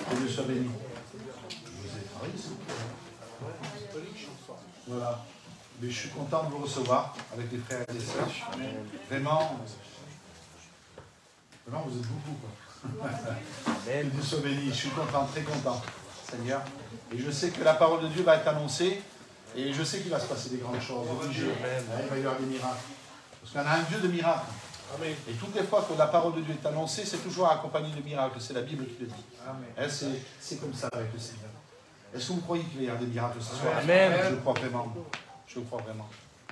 Que Dieu soit béni. Vous avez travaillé, s'il vous plaît. Voilà. Mais je suis content de vous recevoir avec les frères et les sœurs. Vraiment, vous êtes beaucoup, quoi. Que Dieu soit béni. Je suis content, très content, Seigneur. Et je sais que la parole de Dieu va être annoncée. Et je sais qu'il va se passer des grandes choses. Il va y avoir des miracles. Parce qu'on a un Dieu de miracles. Amen. Et toutes les fois que la parole de Dieu est annoncée, c'est toujours accompagné de miracles. C'est la Bible qui le dit. C'est comme ça avec le Seigneur. Est-ce que vous croyez qu'il va y avoir des miracles ce soir? Amen. Je crois vraiment. Je crois vraiment.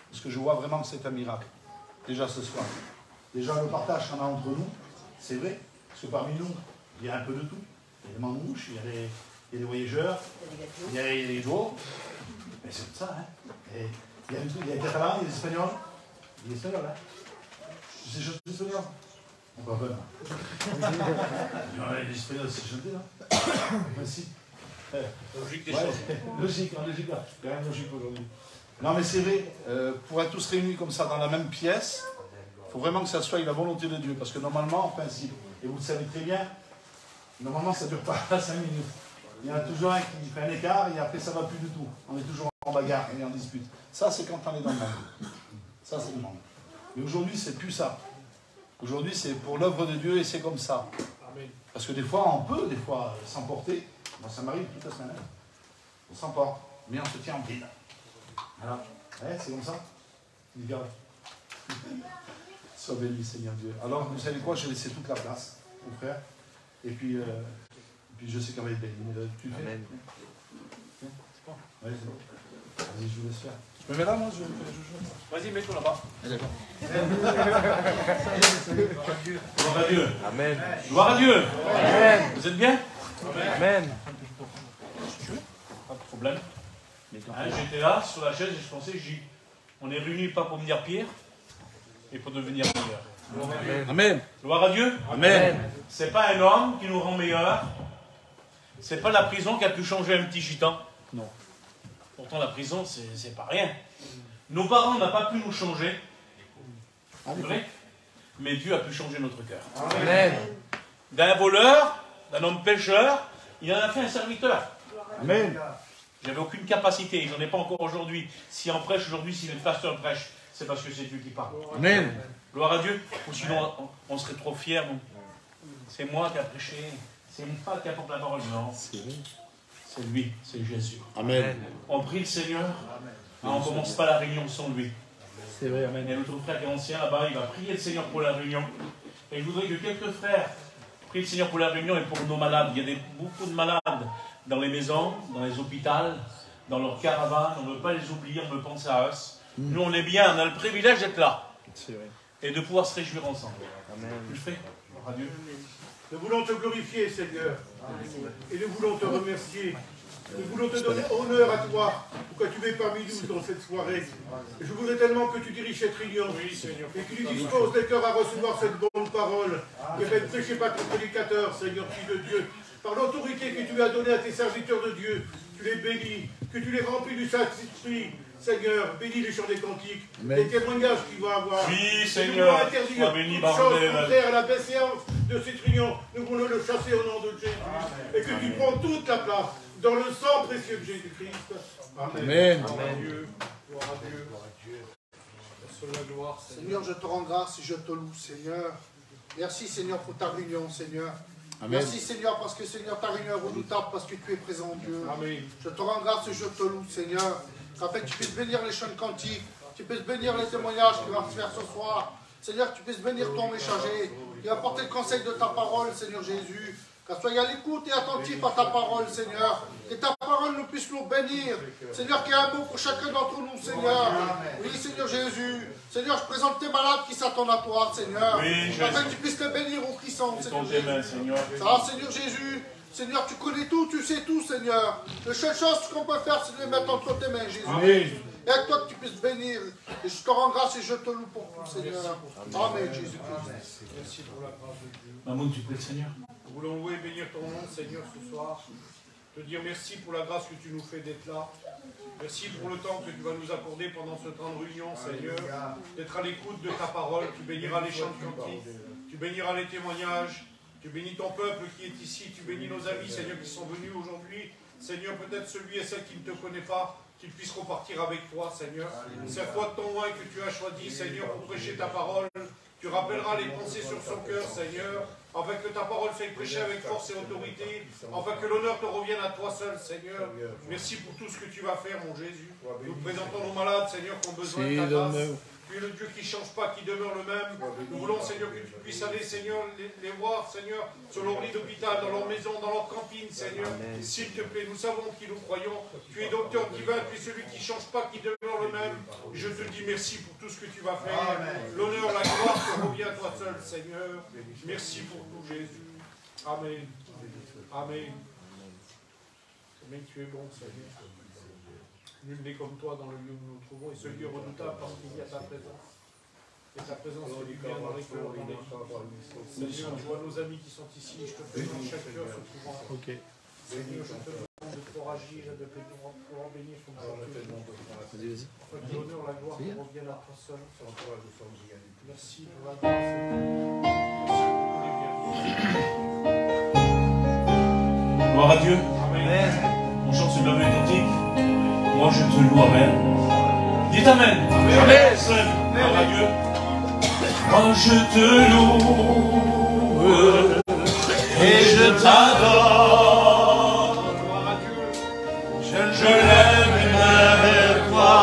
Parce que je vois vraiment que c'est un miracle. Déjà ce soir. Déjà le partage qu'on a entre nous, c'est vrai. Parce que parmi nous, il y a un peu de tout. Il y a des manouches, il y a des voyageurs, il y a les jours. Mais c'est comme ça, hein. Et il y a les Catalans, il y a les Espagnols. Il y a les Espagnols, hein. C'est juste les Espagnols. On va pas là. Les Espagnols, c'est chanté, là. Merci. Logique des choses. Logique, là. Il n'y a rien de logique aujourd'hui. Non, mais c'est vrai, pour être tous réunis comme ça dans la même pièce, il faut vraiment que ça soit la volonté de Dieu. Parce que normalement, en principe, et vous le savez très bien, normalement, ça ne dure pas 5 minutes. Il y en a toujours un qui fait un écart et après, ça ne va plus du tout. On est toujours en bagarre et en dispute. Ça, c'est quand on est dans le monde. Ça, c'est le monde. Mais aujourd'hui, c'est plus ça. Aujourd'hui, c'est pour l'œuvre de Dieu et c'est comme ça. Parce que des fois, on peut, s'emporter. Moi, ça m'arrive toute la semaine. On s'emporte, mais on se tient en bride. Voilà. Ouais, c'est comme ça. Sois béni, Seigneur Dieu. Alors, vous savez quoi? Je vais laisser toute la place, mon frère. Et puis je sais qu'on va être béni. Tu le fais? Amen. C'est bon? Ouais, c'est bon. Vas-y, je vous laisse faire. Je me mets là, moi? Vas-y, mets-toi là-bas. D'accord. Gloire à Dieu. Amen. Gloire à Dieu. Amen. Vous êtes bien? Amen. Pas de problème. Hein, j'étais là, sur la chaise, et je pensais, on est réunis pas pour venir pire, mais pour devenir meilleur. Amen. Amen. Gloire à Dieu. Amen. C'est pas un homme qui nous rend meilleurs. C'est pas la prison qui a pu changer un petit gitan. Non. Pourtant, la prison, c'est pas rien. Nos parents n'ont pas pu nous changer. C'est vrai. Mais Dieu a pu changer notre cœur. Amen. D'un voleur, d'un homme pécheur, il en a fait un serviteur. Amen. J'avais aucune capacité, j'en ai pas encore aujourd'hui. Si on prêche aujourd'hui, si le pasteur prêche, c'est parce que c'est Dieu qui parle. Amen. Gloire à Dieu. Ou sinon, on serait trop fiers. C'est moi qui a prêché. C'est moi qui apporte la parole. Non. C'est lui, c'est Jésus. Amen. On prie le Seigneur. On ne commence pas la réunion sans lui. C'est vrai, amen. Et notre frère qui est ancien là-bas, il va prier le Seigneur pour la réunion. Et je voudrais que quelques frères prient le Seigneur pour la réunion et pour nos malades. Il y a beaucoup de malades dans les maisons, dans les hôpitaux, dans leurs caravanes. On ne veut pas les oublier, on veut penser à eux. Nous, on est bien, on a le privilège d'être là. C'est vrai. Et de pouvoir se réjouir ensemble. Amen. Tu le fais? Adieu. Nous voulons te glorifier, Seigneur. Et nous voulons te remercier. Nous voulons te donner honneur à toi pour que tu es parmi nous dans cette soirée. Et je voudrais tellement que tu diriges cette réunion. Oui, Seigneur. Et que tu disposes les cœurs à recevoir cette bonne parole qui est faite prêcher par ton prédicateur, Seigneur, Fils de Dieu. Par l'autorité que tu as donnée à tes serviteurs de Dieu, tu les bénis, que tu les remplis du Saint-Esprit. Seigneur, bénis les chants des cantiques, les témoignages qu'il va avoir. Oui, Seigneur. Nous voulons interdire toute chose contraire à la bienséance de cette réunion. Nous voulons le chasser au nom de Jésus. Amen. Et que tu prends toute la place dans le sang précieux de Jésus-Christ. Amen. Amen. Gloire à Dieu. Gloire à Dieu. Gloire à Dieu. Seule la gloire, Seigneur, je te rends grâce et je te loue, Seigneur. Merci, Seigneur, pour ta réunion, Seigneur. Amen. Merci, Seigneur, parce que, Seigneur, ta réunion est redoutable, parce que tu es présent, Dieu. Amen. Je te rends grâce et je te loue, Seigneur. Afin que tu puisses bénir les chants de cantiques, tu puisses bénir les témoignages qui vont se faire ce soir. Seigneur, que tu puisses bénir ton messager, qui va porter le conseil de ta parole, Seigneur Jésus. Qu'elle soit à l'écoute et attentif à ta parole, Seigneur. Que ta parole nous puisse nous bénir. Seigneur, qu'il y ait un mot pour chacun d'entre nous, Seigneur. Oui, Seigneur Jésus. Seigneur, je présente tes malades qui s'attendent à toi, Seigneur. Oui, afin que tu puisses les bénir aux qui sont, Seigneur Jésus. Ça, Seigneur Jésus. Seigneur, tu connais tout, tu sais tout, Seigneur. La seule chose qu'on peut faire, c'est de les mettre entre tes mains, Jésus. Amen. Et avec toi, que tu puisses bénir. Et je te rends grâce et je te loue pour tout, Seigneur. Amen, Jésus-Christ. Merci pour la grâce de Dieu. Maman, tu pries, Seigneur. Nous voulons louer et bénir ton nom, Seigneur, ce soir. Te dire merci pour la grâce que tu nous fais d'être là. Merci pour le temps que tu vas nous accorder pendant ce temps de réunion, Seigneur. D'être à l'écoute de ta parole. Tu béniras les chants de cantiques. Tu béniras les témoignages. Tu bénis ton peuple qui est ici, tu bénis nos amis, Seigneur, qui sont venus aujourd'hui. Seigneur, peut-être celui et celle qui ne te connaît pas, qu'ils puissent repartir avec toi, Seigneur. C'est foi de ton oint que tu as choisi, Seigneur, pour prêcher ta parole. Tu rappelleras les pensées sur son cœur, Seigneur, afin que ta parole soit prêchée avec force et autorité, afin que l'honneur te revienne à toi seul, Seigneur. Merci pour tout ce que tu vas faire, mon Jésus. Nous présentons nos malades, Seigneur, qui ont besoin de ta grâce. Tu es le Dieu qui ne change pas, qui demeure le même. Nous voulons, Seigneur, que tu puisses aller, Seigneur, les voir, Seigneur, sur leur lit d'hôpital, dans leur maison, dans leur camping, Seigneur. S'il te plaît, nous savons qui nous croyons. Tu es docteur divin, tu es celui qui ne change pas, qui demeure le même. Je te dis merci pour tout ce que tu vas faire. L'honneur, la gloire te revient à toi seul, Seigneur. Merci pour tout, Jésus. Amen. Amen. Amen, tu es bon, Seigneur. Nul n'est comme toi dans le lieu où nous nous trouvons, et ce lieu redoutable parce qu'il y a ta présence. Et ta présence fait du bien dans les cœurs, dans les vies. Seigneur, tu vois nos amis qui sont ici, je te présente chaque cœur se trouvant. Seigneur, je te demande de agir et de pouvoir bénir ton nom. Que l'honneur, la gloire te reviennent à toi seul. Merci pour la grâce. Gloire à Dieu. Amen. On chante ce bienvenu cantique. Moi je te loue, Amen. Dites Amen. Amen. Gloire à Dieu. Moi je te loue et je t'adore. Je lève une main vers toi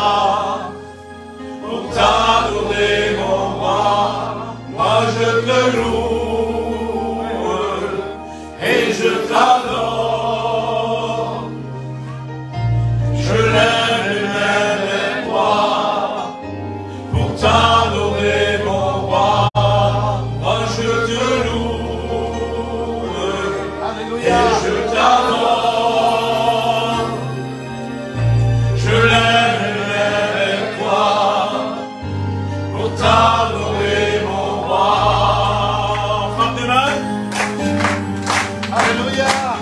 pour t'adorer, mon roi. Moi je te loue et je t'adore. Je lève une main vers toi pour t'adorer, mon roi. Moi je te loue et je t'adore. Je lève une main vers toi pour t'adorer, mon roi. Frappe des mains. Alléluia.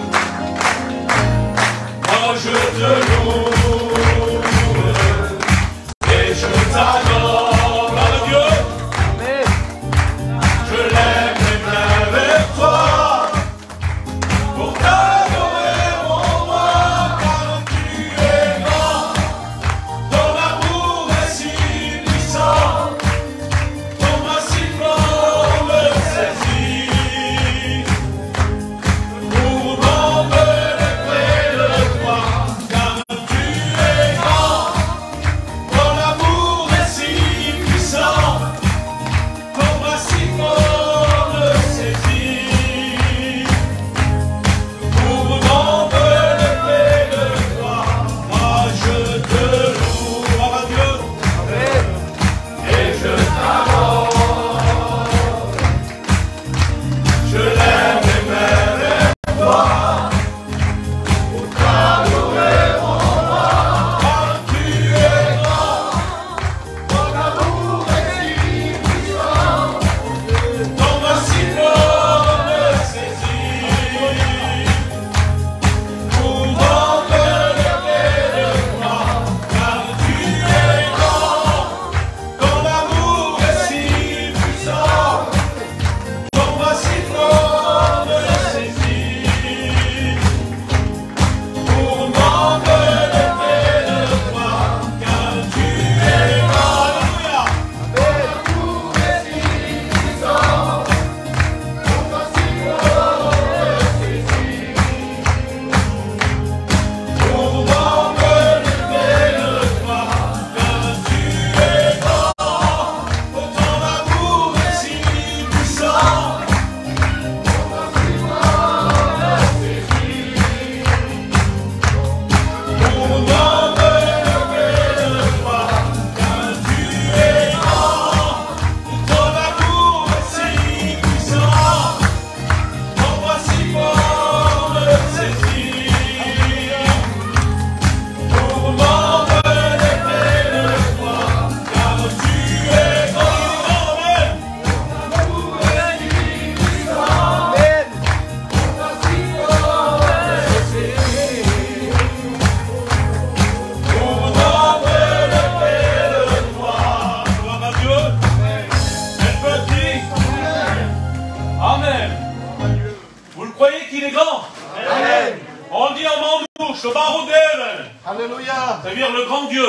croyez qu'il est grand? Amen. On dit en mandouche, le baroudel. Alléluia. C'est-à-dire le grand Dieu.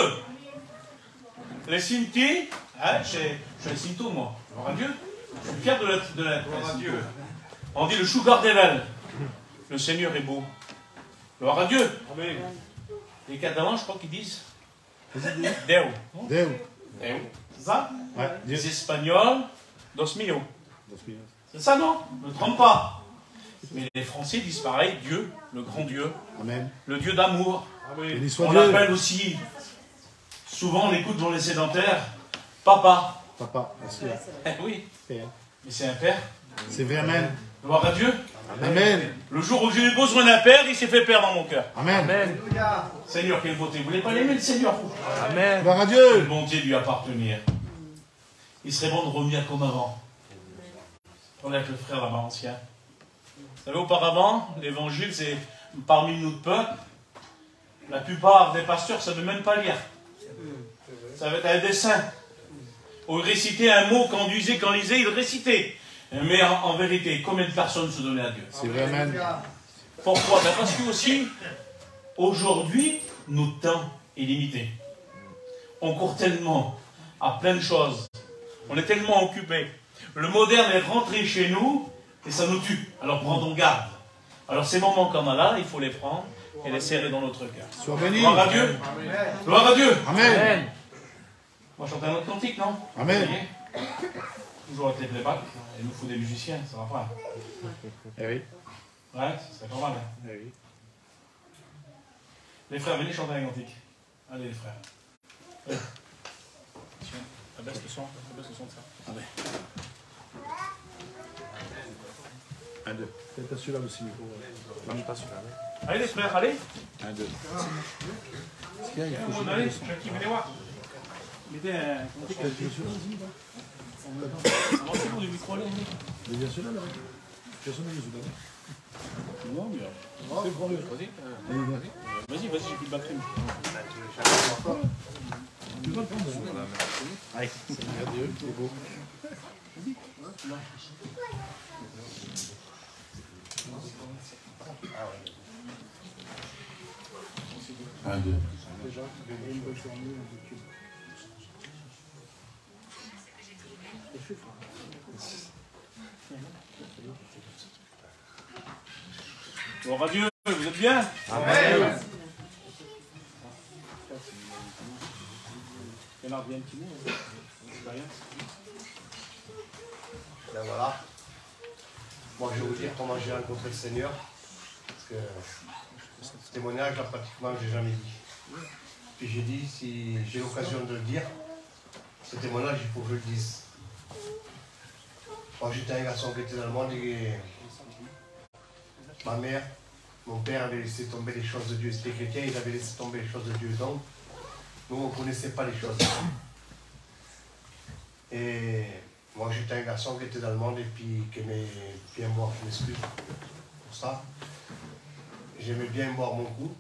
Les Sinti, hein, je suis un Sinto, moi. Gloire à Dieu. Je suis fier de l'être. Gloire à Dieu. On dit le Sugar Devil. Le Seigneur est beau. Gloire à Dieu. Amen. Les Catalans, je crois qu'ils disent Deu. Deu. C'est ça? Ouais, les Espagnols, Dos Mio. C'est ça, non? Ne trompe pas. Mais les Français disent pareil, Dieu, le grand Dieu. Amen. Le Dieu d'amour. On l'appelle aussi, souvent on l'écoute dans les sédentaires, Papa. Papa, oui. Mais c'est un père. C'est vrai, Amen. Gloire à Dieu. Amen. Le jour où j'ai eu besoin d'un père, il s'est fait père dans mon cœur. Amen. Amen. Seigneur, quelle beauté. Vous ne voulez pas l'aimer, le Seigneur? Amen. Gloire à Dieu. Quelle bonté lui appartenir. Il serait bon de revenir comme avant. On est avec le frère là-bas ancien. Vous savez, auparavant, l'évangile, c'est parmi nous de peuple. La plupart des pasteurs ne savaient même pas lire. Ça va être un dessin. Ou réciter un mot qu'on disait, qu'on lisait, il récitait. Mais en vérité, combien de personnes se donnaient à Dieu? C'est vrai, Amen. Pourquoi? Parce que aussi, aujourd'hui, notre temps est limité. On court tellement à plein de choses. On est tellement occupés. Le moderne est rentré chez nous et ça nous tue. Alors prendons garde. Alors ces moments comme là, il faut les prendre et les serrer dans notre cœur. Sois béni. Gloire à Dieu. Amen. Gloire à Dieu. Amen. Amen. On va chanter un autre cantique, non? Amen. Toujours avec les playbacks. Il nous faut des musiciens, ça va pas. Eh oui. Ouais, c'est pas mal. Hein. Eh oui. Les frères, venez chanter un cantique. Allez, les frères. Ouais. Abaisse le son de ça. Allez. 1, 2. Peut-être pas celui-là aussi, Nico. Non, pas celui-là. Allez, les frères, allez. 1, 2. Allez, Jackie, venez voir. Mettez un cantique avec celui-là. Avancez pour du micro, là. Mais bien celui-là, là. Bien celui-là. Non, mais. C'est pour lui. Vas-y, j'ai plus de batterie. Tu vas le prendre. Allez, c'est merveilleux, c'est beau. Un, deux. Gloire à Dieu, vous êtes bien? Amen. Ben voilà. Moi, je vais vous dire comment j'ai rencontré le Seigneur. Parce que ce témoignage, là, pratiquement, je n'ai jamais dit. Puis j'ai dit, si j'ai l'occasion de le dire, ce témoignage, il faut que je le dise. Moi, j'étais un garçon qui était dans le monde et ma mère, mon père avait laissé tomber les choses de Dieu. C'était chrétien, il avait laissé tomber les choses de Dieu. Donc, nous, on ne connaissait pas les choses. Et moi, j'étais un garçon qui était dans le monde et puis qui aimait bien boire, je m'excuse pour ça. J'aimais bien boire mon coup.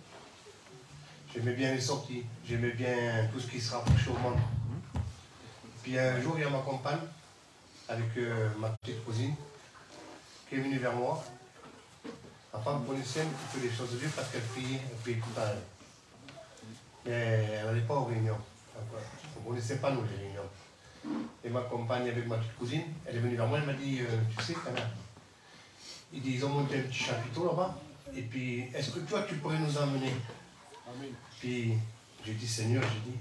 J'aimais bien les sorties. J'aimais bien tout ce qui se rapprochait au monde. Puis un jour, il y a ma compagne, avec ma petite cousine, qui est venue vers moi. Ma femme connaissait un petit peu les choses de Dieu parce qu'elle priait tout à elle. Mais elle n'allait pas aux réunions. On ne connaissait pas, nous, les réunions. Et ma compagne avec ma petite cousine, elle est venue vers moi, elle m'a dit, tu sais, Kana, ils ont monté un petit chapiteau là-bas, et puis, est-ce que toi, tu pourrais nous emmener? Amen. Puis, j'ai dit, Seigneur, j'ai dit.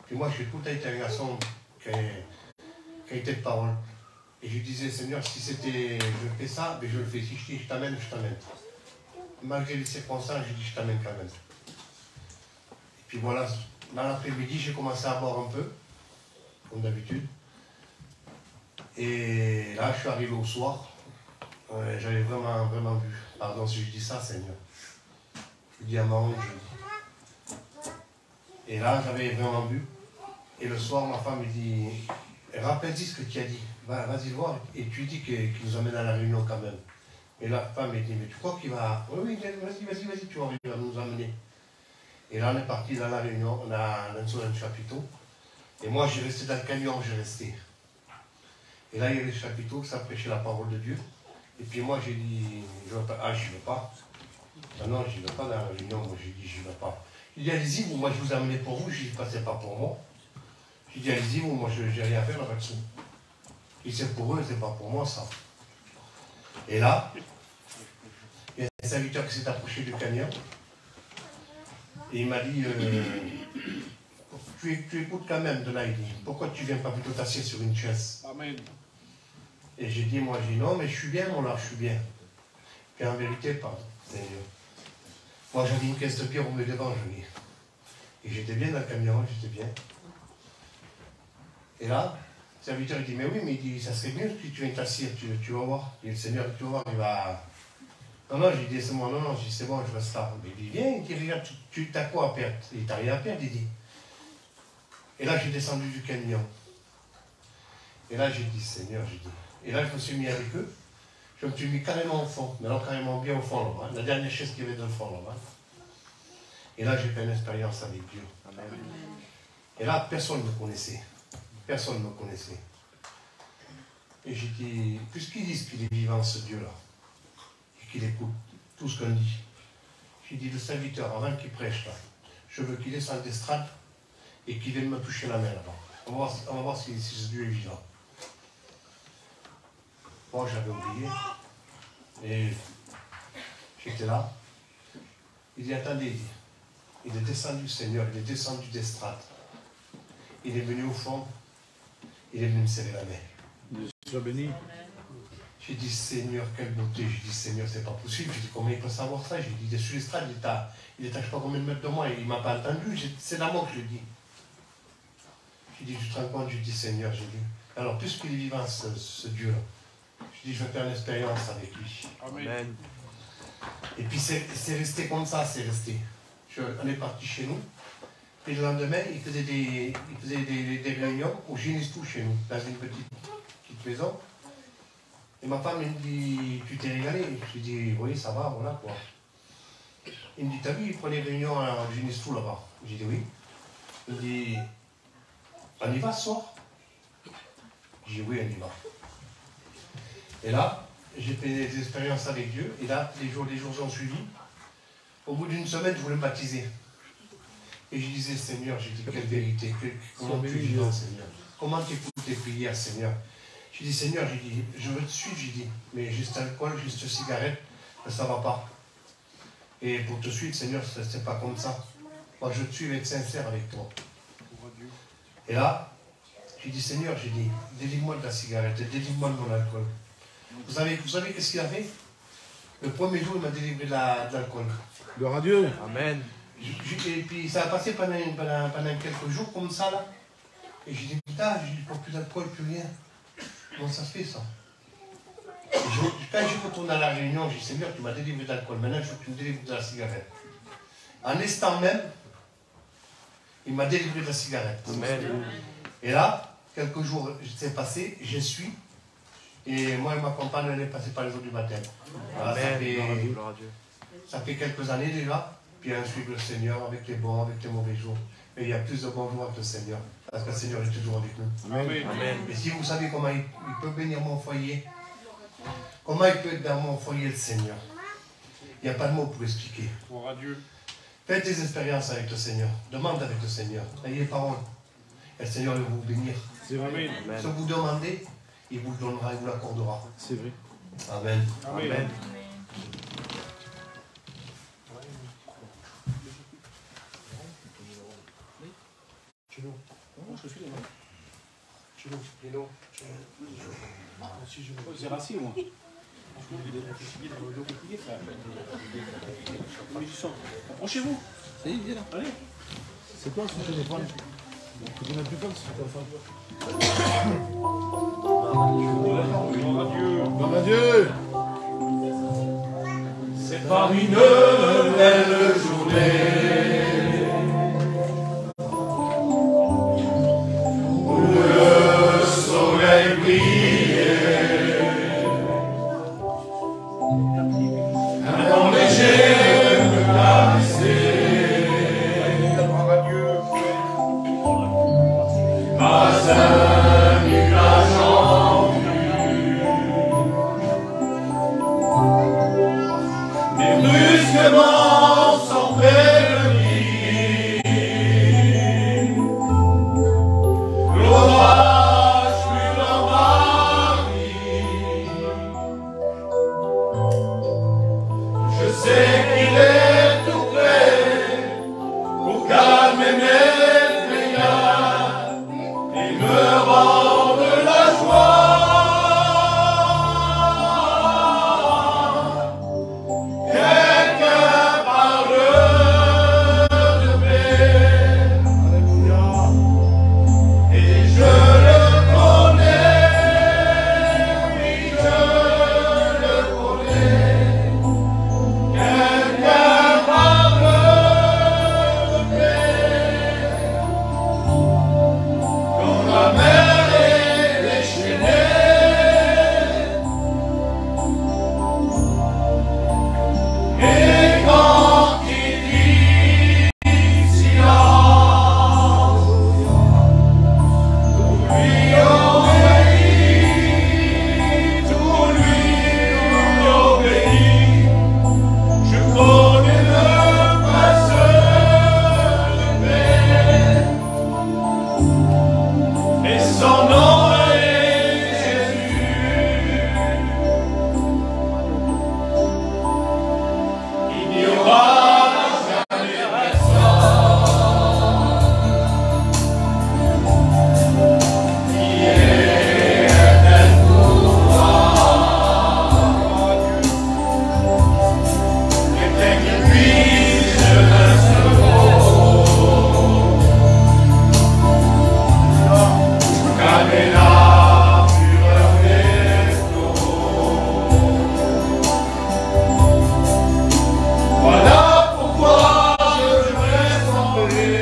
Puis moi, j'ai tout été un garçon qui a été de parole. Et je disais, Seigneur, si c'était, je fais ça, mais je le fais. Si je dis, je t'amène, je t'amène. Malgré les circonstances, je dis, je t'amène quand même. Et puis voilà, dans l'après-midi, j'ai commencé à boire un peu, comme d'habitude. Et là, je suis arrivé au soir. J'avais vraiment vu. Pardon si je dis ça, Seigneur. Je dis à ma honte, je dis. Et là, j'avais vraiment vu. Et le soir, ma femme me dit, rappelle-toi ce que tu as dit. Vas-y voir. Et tu dis qu'il nous amène à la réunion quand même. Et la femme me dit, mais tu crois qu'il va... Oui, vas-y, tu vas nous amener. Et là, on est parti dans la réunion. On a lancé un chapiteau. Et moi, j'ai resté dans le camion, j'ai resté. Et là, il y avait le chapiteau, ça prêchait la parole de Dieu. Et puis moi, j'ai dit, Je vais pas. Ah, je ne vais pas. Non, je ne vais pas dans la réunion. Moi, j'ai dit, je ne vais pas. Il dit, allez-y, vous, moi, je vous ai amené pour vous. Je dis, passez pas pour moi. J'ai dit, allez-y, vous, moi, je n'ai rien à faire là-dessus. Il dit, c'est pour eux, c'est pas pour moi, ça. Et là, il y a un serviteur qui s'est approché du camion. Et il m'a dit, tu écoutes quand même de là, il dit, pourquoi tu ne viens pas plutôt t'asseoir sur une chaise? Amen. Et j'ai dit, moi, j'ai dit, non, mais je suis bien, mon là, je suis bien. Et en vérité, pas. Moi, j'avais une caisse de pierre au milieu devant, je dis. Et j'étais bien dans le camion, j'étais bien. Et là, le serviteur, il dit, mais oui, mais il dit, ça serait mieux que tu viennes t'asseoir, tu vas voir. Et le Seigneur, tu vas voir, il va... Non, j'ai dit, c'est moi, non, j'ai dit, c'est bon, je reste là. Mais il dit, viens, il dit, regarde, tu t'as quoi à perdre? Il t'a rien à perdre, il dit. Et là, j'ai descendu du camion. Et là, j'ai dit, Seigneur, j'ai dit. Et là, je me suis mis avec eux. Je me suis mis carrément au fond, mais non, carrément bien au fond, là-bas. La dernière chaise qu'il y avait dans le fond, là-bas. Et là, j'ai fait une expérience avec Dieu. Amen. Et là, personne ne me connaissait. Personne ne me connaissait. Et j'ai dit, puisqu'ils disent qu'il est vivant, ce Dieu-là, et qu'il écoute tout ce qu'on dit, j'ai dit, le serviteur, avant qu'il prêche, là, je veux qu'il descende d'estrade et qu'il vienne me toucher la main là-bas. On va voir si ce Dieu est vivant. Moi, j'avais oublié. Et j'étais là. Il dit, attendez, il est descendu, Seigneur, il est descendu d'estrade. Il est venu au fond, il est venu me serrer la main. Sois béni. J'ai dit, Seigneur, quelle beauté. J'ai dit, Seigneur, c'est pas possible. J'ai dit, comment il peut savoir ça? J'ai dit, il est sur l'estrade, il est à je sais pas combien de mètres de moi, et il ne m'a pas entendu. C'est la mort que je dis. J'ai dit, tu te rends compte? J'ai dit, Seigneur, j'ai dit. Alors, puisqu'il est vivant, ce Dieu-là, j'ai dit, je vais faire une expérience avec lui. Amen. Et puis, c'est resté comme ça, c'est resté. On est parti chez nous. Et le lendemain, il faisait des réunions au Génistou chez nous, dans une petite maison. Et ma femme, elle me dit, tu t'es régalé? Je lui dis, oui, ça va, voilà quoi. Il me dit, t'as vu, il prenait des réunions au Génistou là-bas? J'ai dit, oui. Il me dit, on y va ce soir? J'ai dit, oui, on y va. Et là, j'ai fait des expériences avec Dieu. Et là, les jours ont suivi. Au bout d'une semaine, je voulais me baptiser. Et je disais, Seigneur, j'ai dit, quelle vérité, comment tu es vivant, Seigneur? Comment tu écoutes tes prières, Seigneur? J'ai dit, Seigneur, j'ai dit, je veux te suivre, j'ai dit, mais juste alcool, juste cigarette, ça ne va pas. Et pour te suivre, Seigneur, c'est pas comme ça. Moi, je te suis être sincère avec toi. Et là, j'ai dit, Seigneur, j'ai dit, délivre-moi de la cigarette, délivre-moi de mon alcool. Vous savez qu'est-ce qu'il a fait? Le premier jour, il m'a délivré de l'alcool. Gloire à Dieu. Amen. Et puis ça a passé pendant quelques jours comme ça là. Et j'ai dit, putain, j'ai dit, plus d'alcool, plus rien. Comment ça se fait ça? Quand je retourne à la réunion, j'ai dit, Seigneur, tu m'as délivré de l'alcool, maintenant je veux que tu me délivres de la cigarette. En instant même, il m'a délivré de la cigarette. Amen. Et là, quelques jours s'est passé, je suis. Et moi et ma compagne, on est passé par les eaux du baptême. Voilà, ça fait quelques années déjà. Puis ensuite le Seigneur avec les bons, avec les mauvais jours. Mais il y a plus de bons jours avec le Seigneur. Parce que le Seigneur est toujours avec nous. Amen. Amen. Et si vous savez comment il peut bénir mon foyer, comment il peut être dans mon foyer le Seigneur, il n'y a pas de mots pour expliquer. Gloire à Dieu. Faites des expériences avec le Seigneur. Demande avec le Seigneur. Ayez parole. Et le Seigneur va vous bénir. Amen. Si vous demandez, il vous le donnera, il vous l'accordera. C'est vrai. Amen. Amen. Amen. C'est rassis, moi. Approchez-vous. Ça y est, viens là. Allez. C'est quoi ce téléphone? Il faut qu'on ait plus fort ce téléphone. Gloire à Dieu. C'est par une belle journée. sais qu'il est tout prêt pour calmer mes frayeurs et me rendre la joie. Quelqu'un parle de paix et je le connais, oui je le connais. Quelqu'un parle de paix quand la mer est déchaînée. Et quand il dit silence, tout lui obéit, tout lui obéit. Je connais le prince de paix, et son nom est Jésus. Il n'y aura jamais personne qui est tel pour moi. Quelqu'un qui puisse calmer la fureur des flots. Voilà pourquoi je vais s'envoler.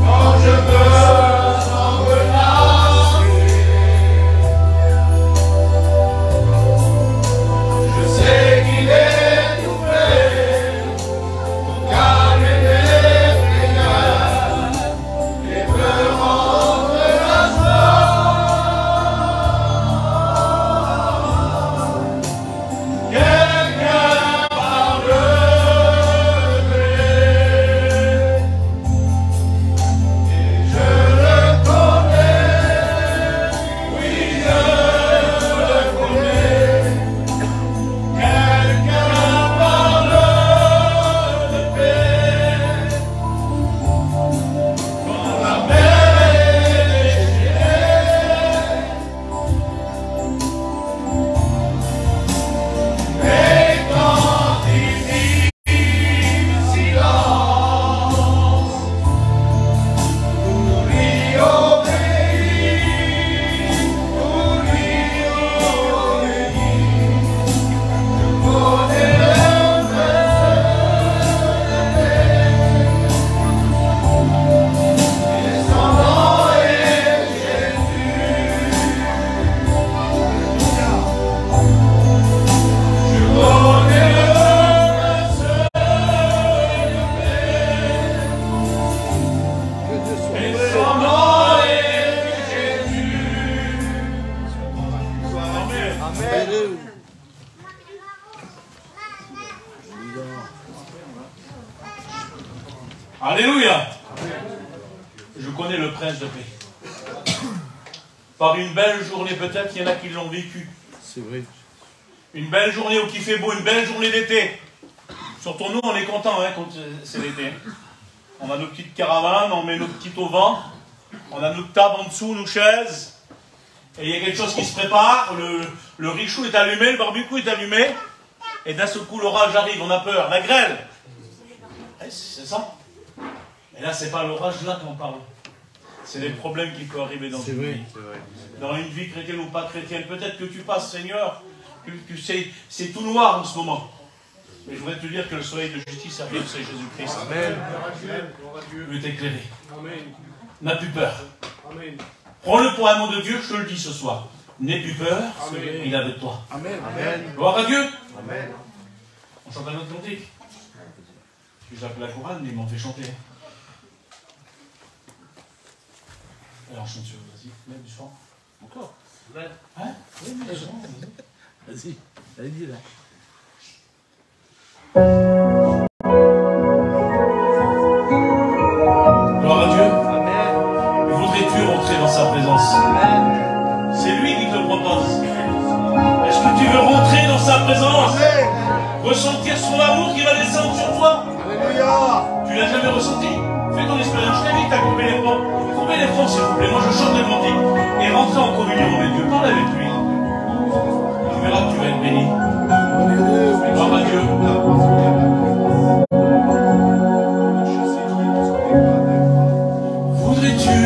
Quand je me sens menacé, je sais qu'il est tout prêt pour calmer mes frayeurs et me rendre la joie. Quelqu'un parle de paix et je le connais, oui je le connais. Quelqu'un parle de paix quand la mer est déchaînée. Et quand il dit silence, tout lui obéit, tout lui obéit. Je connais le prince de paix, et son nom est Jésus. Je connais le prince de paix, et son nom est Jésus. Amen. Alléluia. Je connais le prince de paix. Par une belle journée, peut-être qu'il y en a qui l'ont vécu. C'est vrai. Une belle journée où il fait beau, une belle journée d'été. Surtout nous, on est contents quand c'est l'été. On a nos petites caravanes, on met nos petites au vent. On a notre table en dessous, nos chaises. Et il y a quelque chose qui se prépare. Le richou est allumé, le barbecue est allumé. Et d'un seul coup, l'orage arrive, on a peur. La grêle. C'est ça. Et là, c'est pas l'orage là qu'on parle. C'est les problèmes qui peuvent arriver dans une vie. Dans une vie chrétienne ou pas chrétienne. Peut-être que tu passes, Seigneur, que c'est tout noir en ce moment. Mais je voudrais te dire que le soleil de justice arrive, c'est Jésus-Christ. Amen. Il veut t'éclairer. N'as plus peur. Prends-le pour un mot de Dieu, je te le dis ce soir. N'aie plus peur, il est avec toi. Amen. Gloire à Dieu. Amen. On chante un autre cantique. J'appelle la chorale, mais ils m'ont fait chanter. Alors chante sur, vas-y, mets du son. Encore. Hein? Oui, mets du son, vas-y. Vas-y, allez-y là. Gloire à Dieu. Amen. Voudrais-tu rentrer dans sa présence? Amen. C'est lui qui te propose. Est-ce que tu veux rentrer descendre sur toi. Alléluia. Tu l'as jamais ressenti? Fais ton expérience. Je t'invite à couper les francs. Coupez les francs, s'il vous plaît. Moi, je chante des cantiques. Et rentrez en communion avec Dieu. Parle avec lui. Tu verras que tu vas être béni. Gloire à Dieu. Voudrais-tu?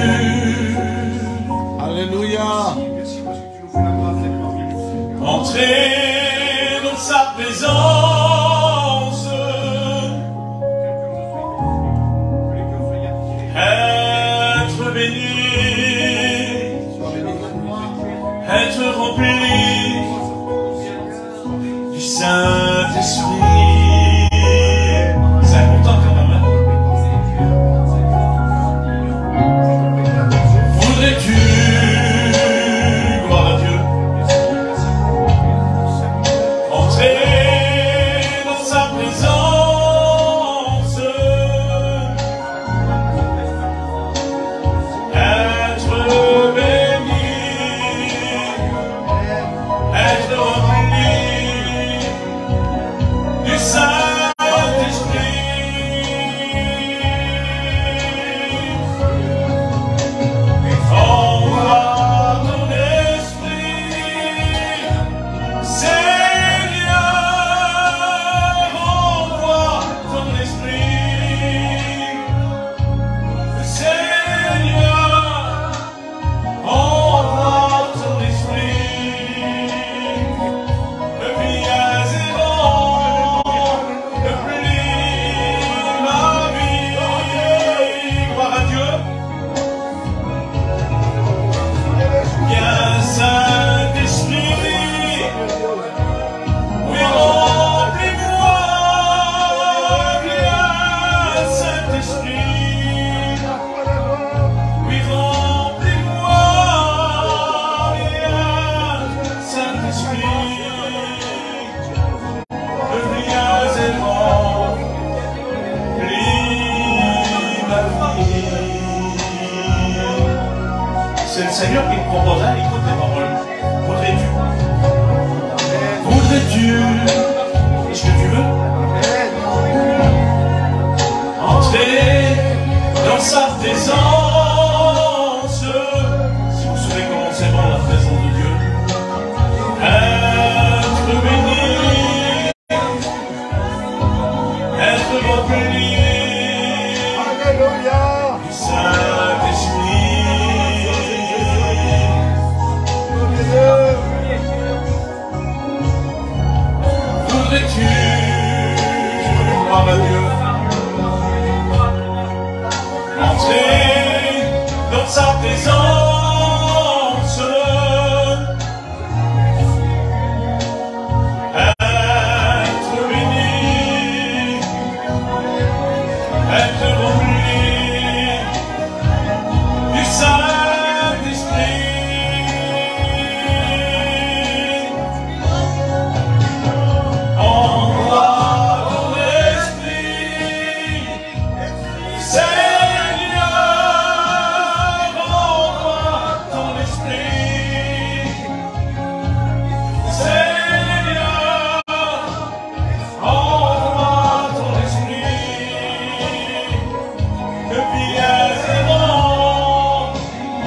Alléluia. Entrer dans sa présence, être béni, être rempli du Saint-Esprit. C'est important quand même, hein? Voudrais-tu, gloire à Dieu, entrer dans sa présence, être béni, être rempli du Saint-Esprit. Envoie ton esprit, Seigneur, envoie ton esprit, Seigneur, envoie ton esprit, le bienséant, le plus ma vie, gloire à Dieu. Viens Saint-Esprit, oui remplis-moi, viens Saint-Esprit, oui remplis-moi, viens Saint-Esprit, le bienséant, plie ma vie. C'est le Seigneur qui me propose, hein, écoute les paroles. Voudrais-tu? Voudrais-tu? Est-ce que tu veux? Entrer dans sa présence. Si vous savez comment c'est bon la présence de Dieu. Être béni, être rempli Alléluia. du Saint-Esprit. Voudrais-tu, gloire à Dieu, entrer dans sa présence, être béni, être rempli du Saint-Esprit. Envoie ton esprit, Seigneur, envoie ton esprit, Seigneur, envoie ton esprit, le bienséant,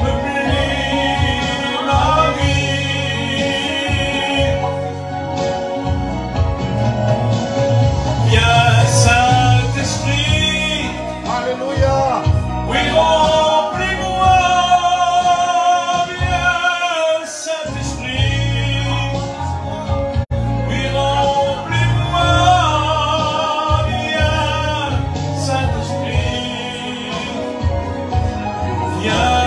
le plie ma vie. Viens Saint-Esprit, Alléluia. oui remplis-moi, viens Saint-Esprit, oui remplis-moi, viens Saint-Esprit, viens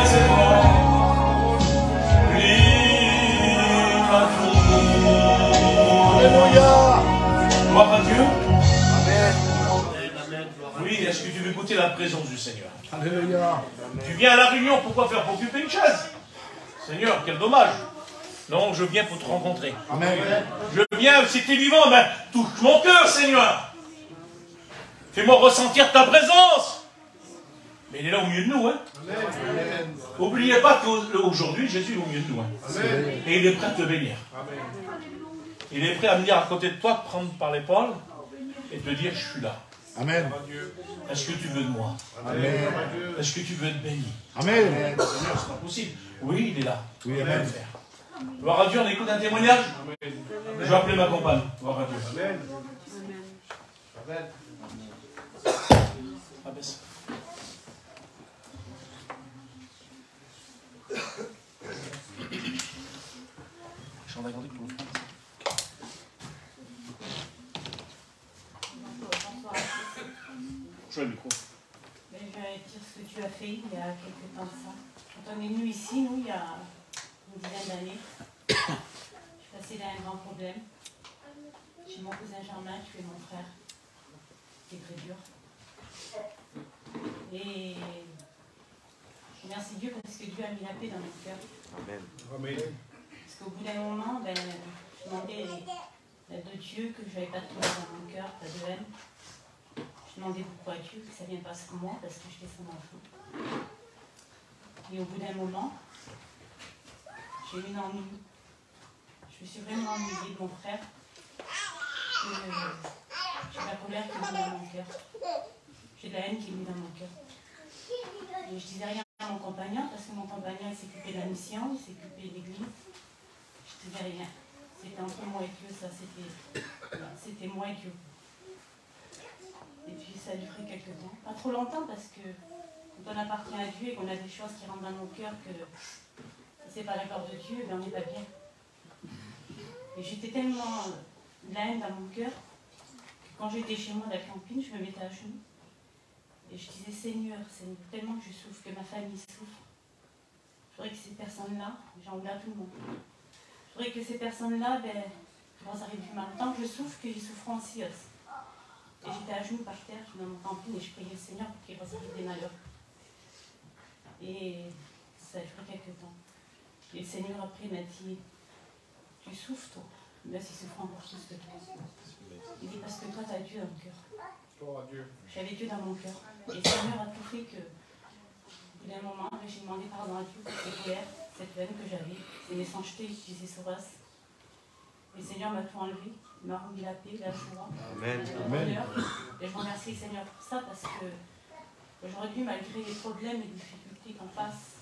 plie ma vie. Alléluia. Gloire à Dieu. Amen. Oui, est-ce que tu veux goûter la présence du Seigneur? Alléluia. Tu viens à la réunion, pourquoi faire? Pour occuper une chaise. Seigneur, quel dommage. Non, je viens pour te rencontrer. Amen. Je viens, si tu es vivant, ben, touche mon cœur, Seigneur. Fais-moi ressentir ta présence. Mais il est là au milieu de nous, hein. N'oubliez pas qu'aujourd'hui, Jésus est au milieu de nous. Hein. Et il est prêt à te bénir. Il est prêt à venir à côté de toi, te prendre par l'épaule et te dire, je suis là. Amen. Est-ce que tu veux de moi? Amen. Est-ce que tu veux être béni? Amen. Seigneur, c'est pas possible. Oui, il est là. Oui, Il va amen. le faire. Gloire à Dieu, on écoute un témoignage. Je vais appeler ma compagne. Gloire à Dieu. Amen. Abaisse. Chante à cantique pour le frère. Je le micro. Je vais dire ce que tu as fait il y a quelques temps de ça. Quand on est venu ici, nous, il y a une dizaine d'années, je suis passée là un grand problème. J'ai mon cousin Germain, tu es mon frère. C'était très dur. Et je remercie Dieu parce que Dieu a mis la paix dans mon cœur. Amen. Parce qu'au bout d'un moment, je demandais l'aide de Dieu, que je n'avais pas de douleur dans mon cœur, pas de haine. Je demandais pourquoi à Dieu, que ça vienne pas sur moi, parce que j'étais son enfant. Et au bout d'un moment, j'ai eu une ennui. Je me suis vraiment ennuyée de mon frère. J'ai la colère qui est mise dans mon cœur. J'ai de la haine qui est mise dans mon cœur. Et je disais rien à mon compagnon, parce que mon compagnon il s'occupait de la mission, il s'occupait de l'église. Je disais rien. C'était entre moi et Dieu, ça c'était moi et Dieu. Et puis ça a duré quelques temps. Pas trop longtemps parce que quand on appartient à Dieu et qu'on a des choses qui rentrent dans nos cœurs que c'est pas l'accord de Dieu, ben on n'est pas bien. Et j'étais tellement de la haine dans mon cœur que quand j'étais chez moi à la campine, je me mettais à genoux. Et je disais Seigneur, tellement que je souffre, que ma famille souffre. Je voudrais que ces personnes-là, j'en veux à tout le monde. Je voudrais que ces personnes-là, quand ça arrive du mal, tant que je souffre, qu'ils souffrent aussi. Et j'étais à genoux par terre, je me montais en campine et je priais le Seigneur pour qu'il résolve des malheurs. Et ça a duré quelques temps. Et le Seigneur après m'a dit, tu souffres toi, mais il souffre encore plus que toi. Il dit, parce que toi tu as Dieu dans le cœur. J'avais Dieu dans mon cœur. Et le Seigneur a tout fait que, au bout d'un moment, j'ai demandé pardon à Dieu pour cette colère, cette haine que j'avais, ces méchancetés utilisées sur race. Et le Seigneur m'a tout enlevé. Il m'a remis la paix, la joie, le bonheur. Et je remercie le Seigneur pour ça parce que aujourd'hui, malgré les problèmes et les difficultés qu'on passe,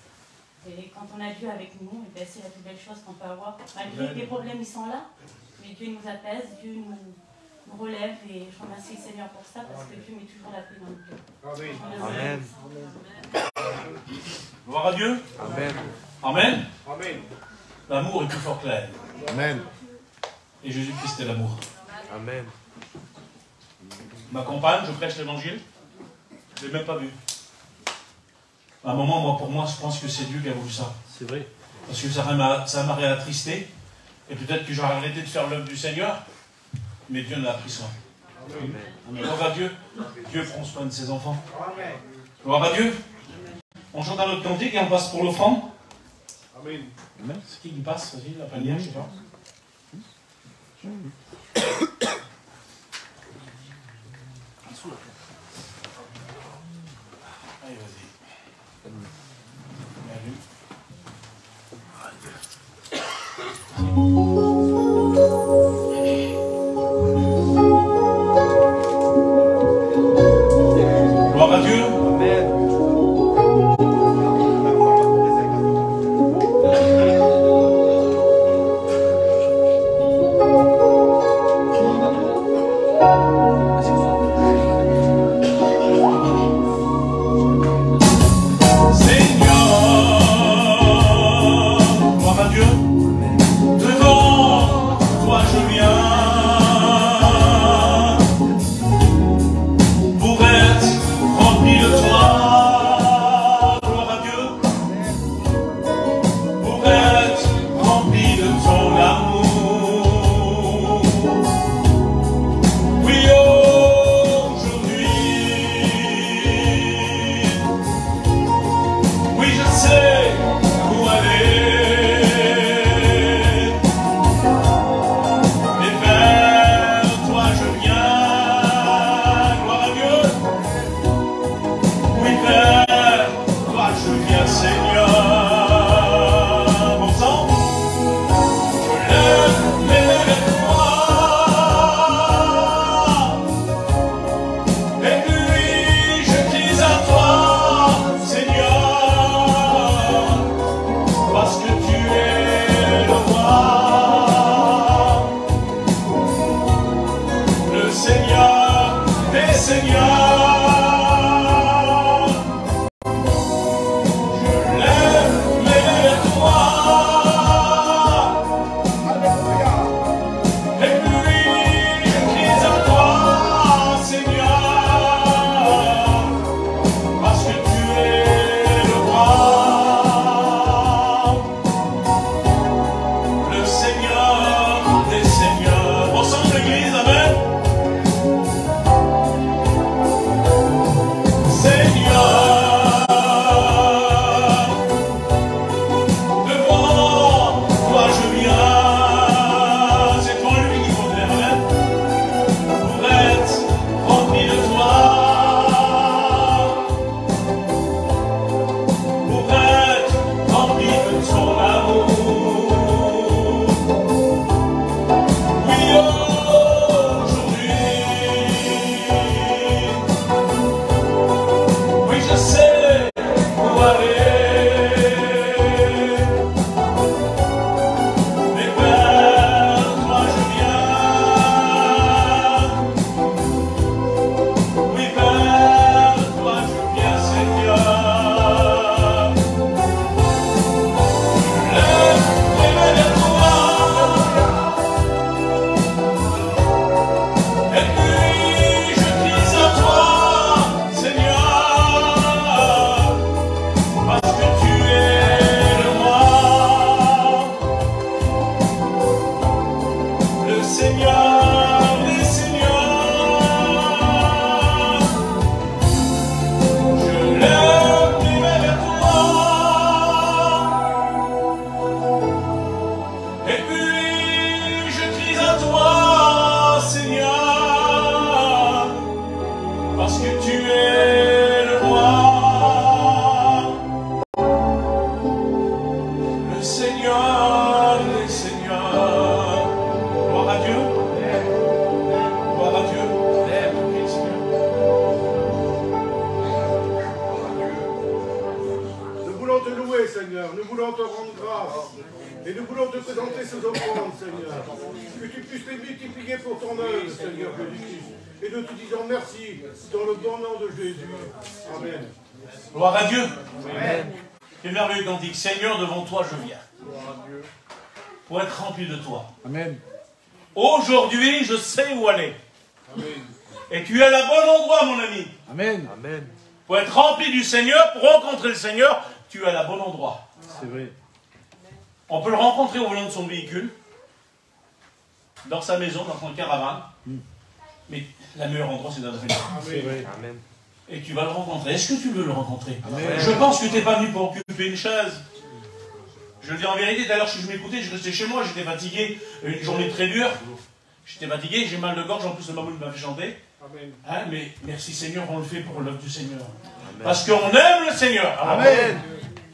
et quand on a Dieu avec nous, c'est la plus belle chose qu'on peut avoir. Malgré que les problèmes, ils sont là, mais Dieu nous apaise, Dieu nous relève et je remercie le Seigneur pour ça parce que Dieu met toujours la paix dans le cœur. Amen. Gloire à Dieu. Amen. Amen. Amen. L'amour est plus fort que la haine. Amen. Et Jésus-Christ est l'amour. Amen. Ma compagne, je prêche l'évangile, je ne l'ai même pas vu. À un moment, pour moi, je pense que c'est Dieu qui a voulu ça. C'est vrai. Parce que ça m'a réattristé. Et peut-être que j'aurais arrêté de faire l'œuvre du Seigneur, mais Dieu en a pris soin. Gloire à Dieu. Dieu prend soin de ses enfants. Gloire à Dieu. On chante un autre cantique et on passe pour l'offrande. Amen. C'est qui passe? Vas-y, la panière, je sais pas. Allez, vas-y. Bienvenue. Gloire à Dieu. Seigneurs, les Seigneurs. Je lève mes mains vers toi. Et puis je crie à toi, Seigneur, parce que tu es le roi. Le Seigneur, les Seigneurs. Gloire à Dieu. Gloire à Dieu. Prie, Seigneur. Nous voulons te louer, Seigneur. Nous voulons te rendre grâce. Et nous voulons te présenter ces offrandes, Seigneur. Que tu puisses les multiplier pour ton œuvre, Seigneur Jésus-Christ. Et nous te disons merci dans le bon nom de Jésus. Amen. Gloire à Dieu. Amen. Quel merveilleux cantique. Seigneur, devant toi je viens. Pour être rempli de toi. Amen. Aujourd'hui, je sais où aller. Amen. Et tu es à la bonne endroit, mon ami. Amen. Amen. Pour être rempli du Seigneur, pour rencontrer le Seigneur, tu es à la bonne endroit. C'est vrai. On peut le rencontrer au volant de son véhicule, dans sa maison, dans son caravane. Mais le meilleur endroit, c'est dans la maison. C'est vrai. Amen. Et tu vas le rencontrer. Est-ce que tu veux le rencontrer? Amen. Je pense que tu n'es pas venu pour occuper une chaise. Je le dis en vérité, d'ailleurs, si je m'écoutais, je restais chez moi, j'étais fatigué, une journée très dure. J'étais fatigué, j'ai mal de gorge, en plus le mamoun m'a fait chanter. Amen. Hein, mais merci Seigneur, on le fait pour l'œuvre du Seigneur. Amen. Parce qu'on aime le Seigneur. Alors, Amen.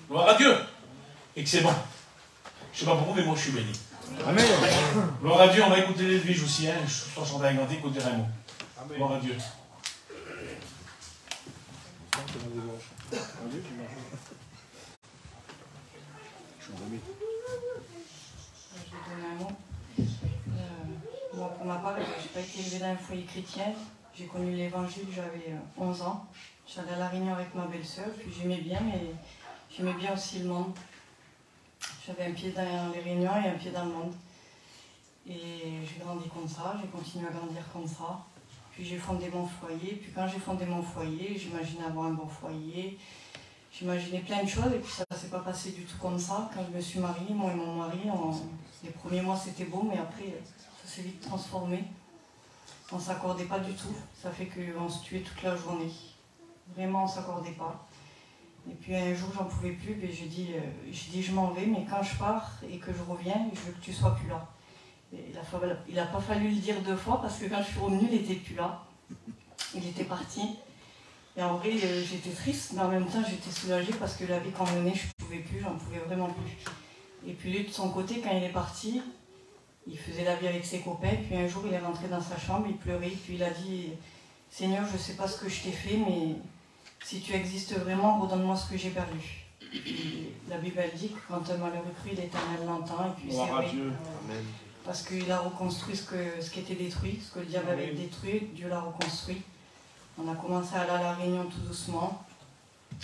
gloire à Dieu. Et que c'est bon. Je ne sais pas pour vous, mais moi je suis béni. Amen. Gloire à Dieu, on va écouter l'Edwige aussi. Hein. Je suis chanter un cantique, écouter un mot. Amen. Gloire à Dieu. Je vais donner un mot. Moi, pour ma part, je n'ai pas été élevée dans un foyer chrétien. J'ai connu l'évangile, j'avais 11 ans. J'allais à La Réunion avec ma belle-sœur, puis j'aimais bien, mais j'aimais bien aussi le monde. J'avais un pied dans les Réunions et un pied dans le monde. Et j'ai grandi comme ça, j'ai continué à grandir comme ça. Puis j'ai fondé mon foyer. Puis quand j'ai fondé mon foyer, j'imaginais avoir un bon foyer. J'imaginais plein de choses et puis ça ne s'est pas passé du tout comme ça. Quand je me suis mariée, moi et mon mari, les premiers mois c'était beau, mais après ça s'est vite transformé. On ne s'accordait pas du tout. Ça fait qu'on se tuait toute la journée. Vraiment, on ne s'accordait pas. Et puis un jour, j'en pouvais plus et j'ai dit je m'en vais, mais quand je pars et que je reviens, je veux que tu ne sois plus là. Et il n'a pas fallu le dire 2 fois parce que quand je suis revenue, il n'était plus là. Il était parti. Et en vrai, j'étais triste, mais en même temps, j'étais soulagée parce que la vie qu'on menait, je ne pouvais plus, j'en pouvais vraiment plus. Et puis lui, de son côté, quand il est parti, il faisait la vie avec ses copains. Puis un jour, il est rentré dans sa chambre, il pleurait. Puis il a dit « Seigneur, je ne sais pas ce que je t'ai fait, mais si tu existes vraiment, redonne-moi ce que j'ai perdu. » La Bible elle dit que quand un malheureux crie, l'Éternel l'entend. Et puis c'est vrai. Amen. Parce qu'il a reconstruit ce qui était détruit, ce que le diable avait détruit, Dieu l'a reconstruit. On a commencé à aller à La Réunion tout doucement.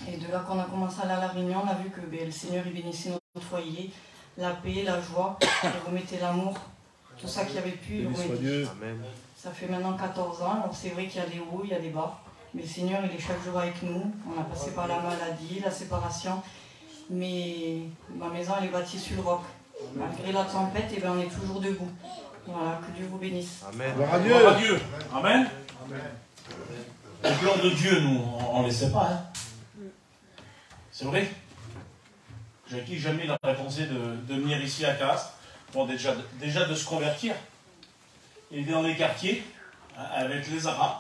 Et de là qu'on a commencé à aller à La Réunion, on a vu que le Seigneur il bénissait notre foyer, la paix, la joie, il remettait l'amour, tout ça qu'il n'y avait plus, il remettait. Amen. Ça fait maintenant 14 ans, alors c'est vrai qu'il y a des hauts, il y a des bas. Mais le Seigneur, il est chaque jour avec nous. On a passé par la maladie, la séparation. Mais ma maison, elle est bâtie sur le roc. Malgré la tempête, on est toujours debout. Voilà, que Dieu vous bénisse. Amen. Gloire à Dieu. Amen. Le plan de Dieu, nous, on ne le sait pas. Hein. C'est vrai. Jackie, jamais il aurait pensé de venir ici à Castres. Bon, déjà de se convertir. Il était dans les quartiers, hein, avec les Arabes.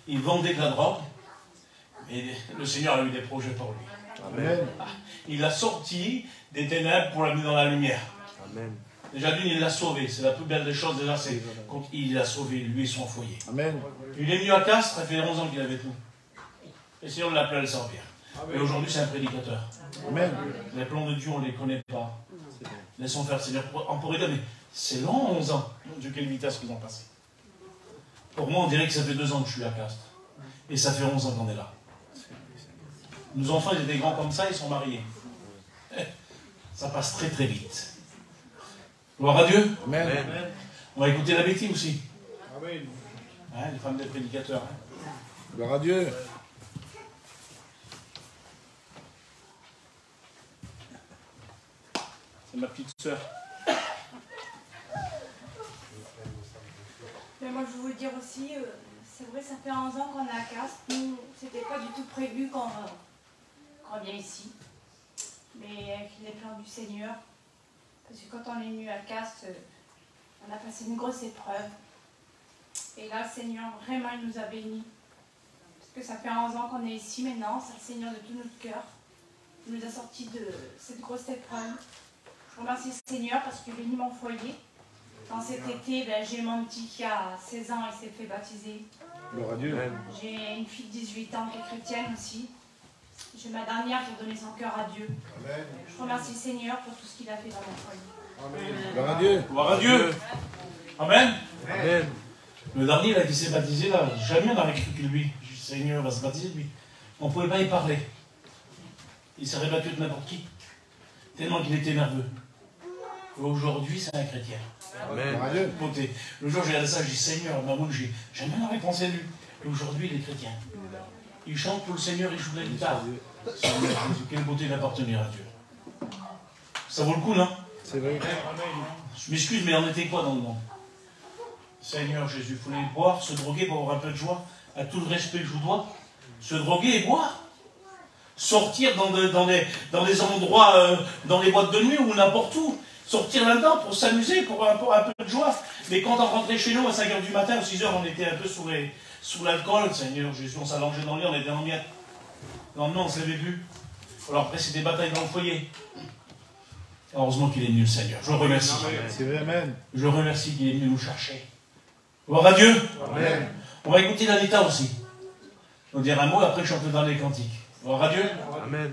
Il vendait de la drogue. Et le Seigneur a eu des projets pour lui. Amen. Il l'a sorti des ténèbres pour l'amener dans la lumière. Amen. Déjà d'une, il l'a sauvé. C'est la plus belle des choses, déjà, c'est quand il l'a sauvé, lui et son foyer. Amen. Il est venu à Castres, ça fait 11 ans qu'il est avec nous. Et si on l'appelait le Saint-Pierre. Et aujourd'hui, c'est un prédicateur. Amen. Les plans de Dieu, on ne les connaît pas. Laissons faire, Seigneur. On pourrait dire, mais c'est long, 11 ans. Mon Dieu, quelle vitesse qu'ils ont passé. Pour moi, on dirait que ça fait 2 ans que je suis à Castres. Et ça fait 11 ans qu'on est là. Nos enfants, ils étaient grands comme ça, ils sont mariés. Ça passe très très vite. Gloire à Dieu. Amen. On va écouter la Betty aussi. Amen. Hein, les femmes des prédicateurs. Hein. Gloire à Dieu. C'est ma petite sœur. moi je voulais dire aussi, c'est vrai, ça fait 11 ans qu'on est à Castres. Nous, c'était pas du tout prévu qu'on vienne ici. Mais avec les plans du Seigneur, parce que quand on est venu à Castres, on a passé une grosse épreuve. Et là, le Seigneur, vraiment, il nous a bénis. Parce que ça fait 11 ans qu'on est ici maintenant, c'est le Seigneur de tout notre cœur. Il nous a sortis de cette grosse épreuve. Je remercie le Seigneur parce qu'il bénit mon foyer. Dans cet été, j'ai mon petit qui a 16 ans, il s'est fait baptiser. Gloire à Dieu. J'ai une fille de 18 ans qui est chrétienne aussi. J'ai ma dernière qui a donné son cœur à Dieu. Amen. Je remercie le Seigneur pour tout ce qu'il a fait dans mon foyer. Amen. Gloire à Dieu. Gloire à Dieu. Amen. Amen. Le dernier là, qui s'est baptisé, là, jamais on n'aurait cru que lui. Je dis, Seigneur va se baptiser lui. On ne pouvait pas y parler. Il serait battu de n'importe qui. Tellement qu'il était nerveux. Aujourd'hui, c'est un chrétien. Amen. Le jour où j'ai regardé ça, je dis Seigneur, Mamoun, j'ai jamais la réponse à lui. Et aujourd'hui, il est chrétien. Il chante pour le Seigneur, il joue de la guitare. Seigneur Jésus, quelle beauté d'appartenir à Dieu. Ça vaut le coup, non? C'est vrai. Je m'excuse, mais on était quoi dans le monde? Seigneur Jésus, il fallait boire, se droguer pour avoir un peu de joie, à tout le respect que je vous dois. Se droguer et boire. Sortir dans des endroits, dans les boîtes de nuit ou n'importe où. Sortir là-dedans pour s'amuser, pour un peu de joie. Mais quand on rentrait chez nous à 5h du matin, à 6h, on était un peu sous l'alcool. Seigneur Jésus, on s'allongeait dans le lit, on était en miettes. Le lendemain, on se levait plus. Alors après, c'était bataille dans le foyer. Heureusement qu'il est venu, le Seigneur. Je le remercie. C'est vrai, amen. Je le remercie qu'il est venu nous chercher. Gloire à Dieu. Amen. On va écouter l'Anita aussi. Je vais dire un mot, après je chante le dernier cantique. Gloire à Dieu. Amen.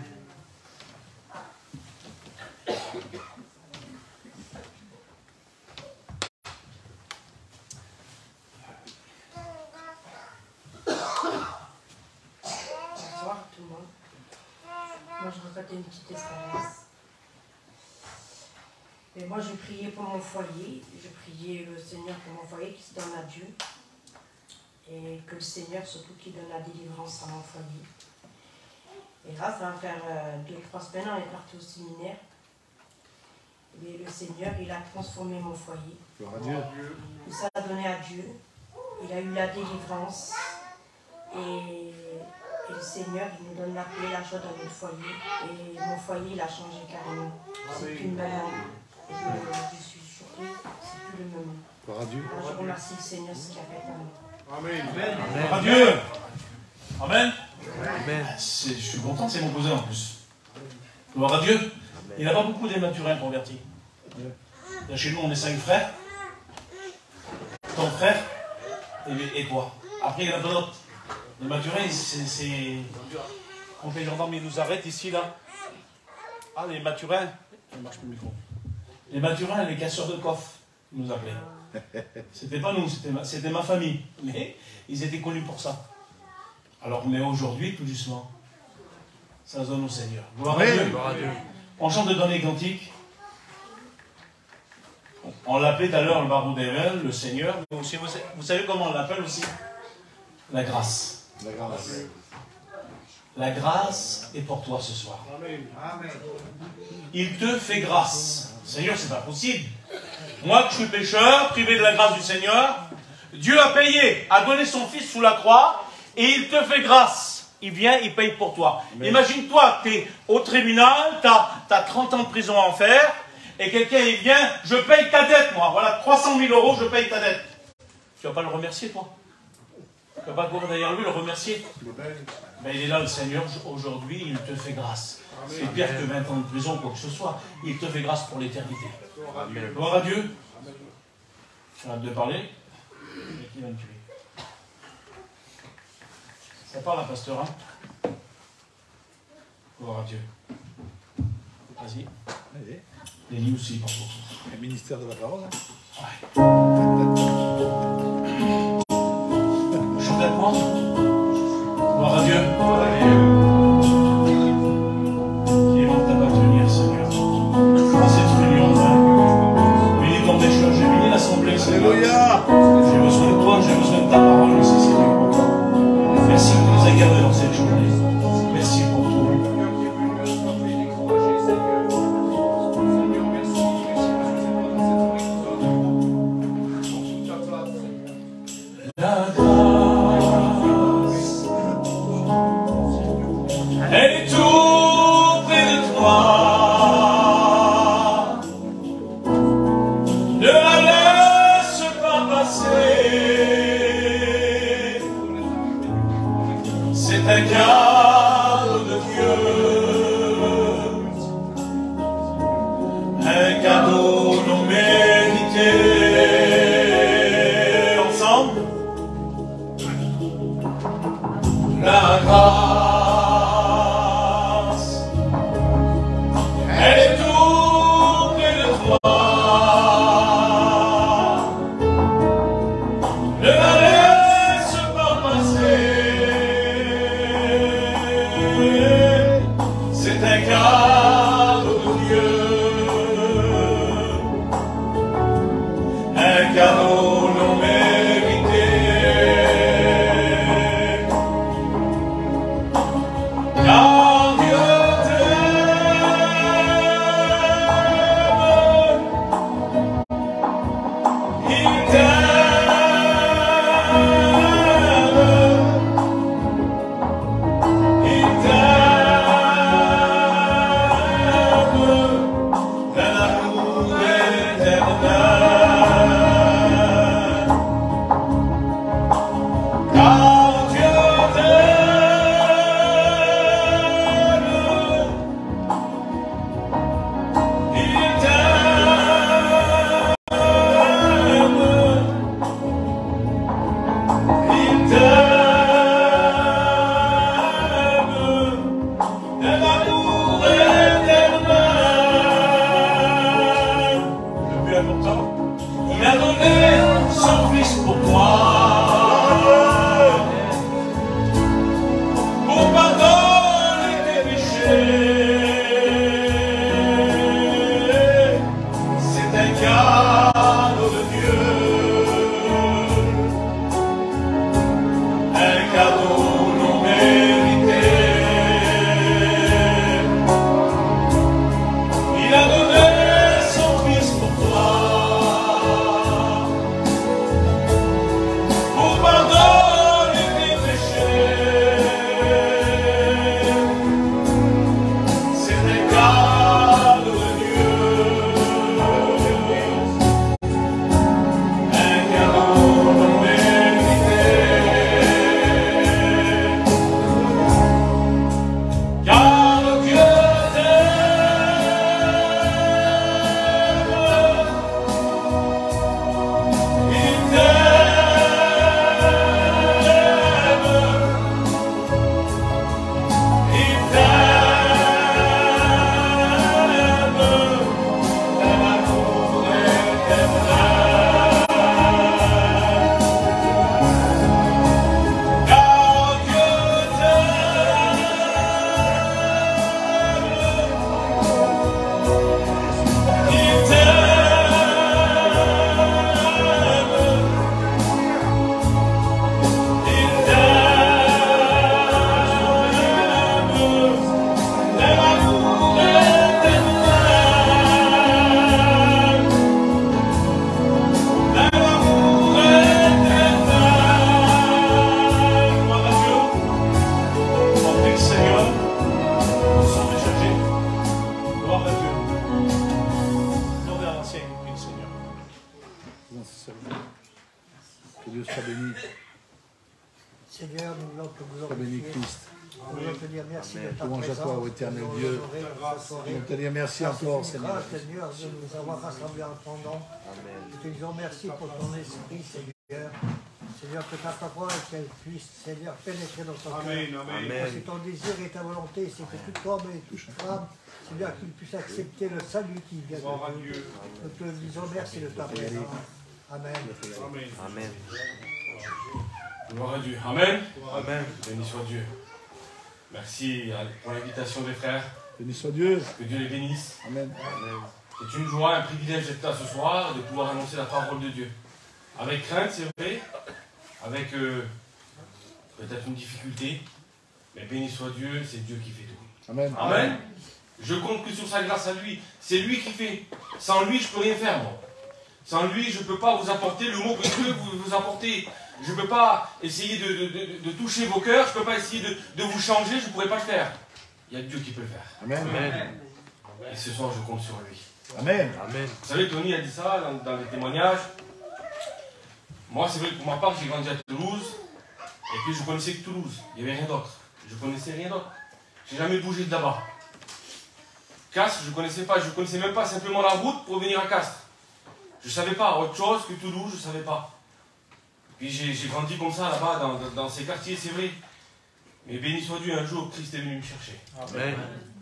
Bonsoir tout le monde. Moi je racontais une petite expérience. Et moi je priais pour mon foyer, je priais le Seigneur pour mon foyer qui se donne à Dieu. Et que le Seigneur surtout qui donne la délivrance à mon foyer. Et là ça va faire 2-3 semaines, on est parti au séminaire. Et le Seigneur il a transformé mon foyer. Gloire à Dieu. Il s'est donné à Dieu. Il a eu la délivrance. Et le Seigneur, il nous donne la paix, la joie dans notre foyer. Et mon foyer, il a changé carrément. C'est plus le même homme. Je suis choquée, c'est plus le même homme. Gloire à Dieu. Alors, je remercie le Seigneur ce qu'il a fait pour moi. Amen. Gloire à Dieu. Amen. Amen. Je suis content, c'est mon cousin en plus. Gloire à Dieu. Il n'y a pas beaucoup d'immaturins convertis. Là, chez nous, on est 5 frères. Ton frère et toi. Après, il y en a d'autres. Les maturins, c'est... Quand les gendarmes ils nous arrêtent ici, là. Ah, les maturins. Ça marche plus le micro. Les maturins, les casseurs de coffres, ils nous appelaient. C'était pas nous, c'était ma famille. Mais ils étaient connus pour ça. Alors, mais aujourd'hui, tout doucement, ça se donne au Seigneur. Gloire à Dieu. Gloire à Dieu. On chante le dernier cantique. On l'appelait tout à l'heure le baron d'Evel, le Seigneur. Mais aussi, vous savez comment on l'appelle aussi? La grâce. La grâce. La grâce est pour toi ce soir. Amen. Il te fait grâce. Seigneur, c'est pas possible. Moi, que je suis pécheur, privé de la grâce du Seigneur, Dieu a payé, a donné son Fils sous la croix, et il te fait grâce. Il vient, il paye pour toi. Imagine-toi que tu es au tribunal, tu as 30 ans de prison à en faire, et quelqu'un, il vient, je paye ta dette, moi. Voilà, 300 000 €, je paye ta dette. Tu vas pas le remercier, toi? Tu vas pas courir derrière lui, le remercier? Ben, il est là, le Seigneur, aujourd'hui, il te fait grâce. C'est pire que 20 ans de prison, quoi que ce soit. Il te fait grâce pour l'éternité. Gloire à Dieu. Tu as hâte de parler? Et qui va me tuer? Ça parle à pasteur, hein? Gloire à Dieu. Vas-y. Allez. Lélie aussi, par contre. Le ministère de la parole. Hein. Ouais. Chante avec moi. Gloire à Dieu. Qui est bon de t'appartenir, Seigneur. Dans cette réunion, bénis ton pécheur, j'ai béni l'assemblée, Seigneur. Alléluia. J'ai besoin de toi, j'ai besoin de ta parole aussi, Seigneur. Merci que tu nous as gardés dans cette journée. Merci pour tout. Seigneur, nous voulons te glorifier. Béni Christ. Nous voulons te dire merci de ta Louange à toi, ô éternel Dieu. Nous voulons te dire merci encore, Seigneur. Seigneur, de nous avoir rassemblés en ton nom. Nous te disons merci pour ton esprit, Seigneur. Seigneur, que ta parole qu'elle puisse, Seigneur, pénétrer dans ton cœur. Parce que ton désir et ta volonté, c'est que tout homme et toute femme, Seigneur, qu'ils puissent accepter le salut qui vient de Dieu. Nous te disons merci de ta présence. Amen. Amen. Gloire à Dieu. Amen. Amen. Béni soit Dieu. Merci pour l'invitation des frères. Béni soit Dieu. Que Dieu les bénisse. Amen. Amen. C'est une joie, un privilège d'être là ce soir, de pouvoir annoncer la parole de Dieu. Avec crainte, c'est vrai. Avec peut-être une difficulté. Mais béni soit Dieu, c'est Dieu qui fait tout. Amen. Amen. Je compte que sur sa grâce à lui. C'est lui qui fait. Sans lui, je ne peux rien faire, moi. Sans lui, je ne peux pas vous apporter le mot que vous apportez. Je ne peux pas essayer de toucher vos cœurs. Je ne peux pas essayer de vous changer. Je ne pourrais pas le faire. Il y a Dieu qui peut le faire. Amen. Amen. Et ce soir, je compte sur lui. Amen. Amen. Vous savez, Tony a dit ça dans les témoignages. Moi, c'est vrai que pour ma part, j'ai grandi à Toulouse. Et puis, je connaissais que Toulouse. Il n'y avait rien d'autre. Je ne connaissais rien d'autre. Je n'ai jamais bougé de là-bas. Castres, je ne connaissais pas. Je ne connaissais même pas simplement la route pour venir à Castres. Je ne savais pas autre chose que Toulouse, je ne savais pas. Puis j'ai grandi comme ça là-bas, dans ces quartiers, c'est vrai. Mais béni soit Dieu, un jour, Christ est venu me chercher. Amen.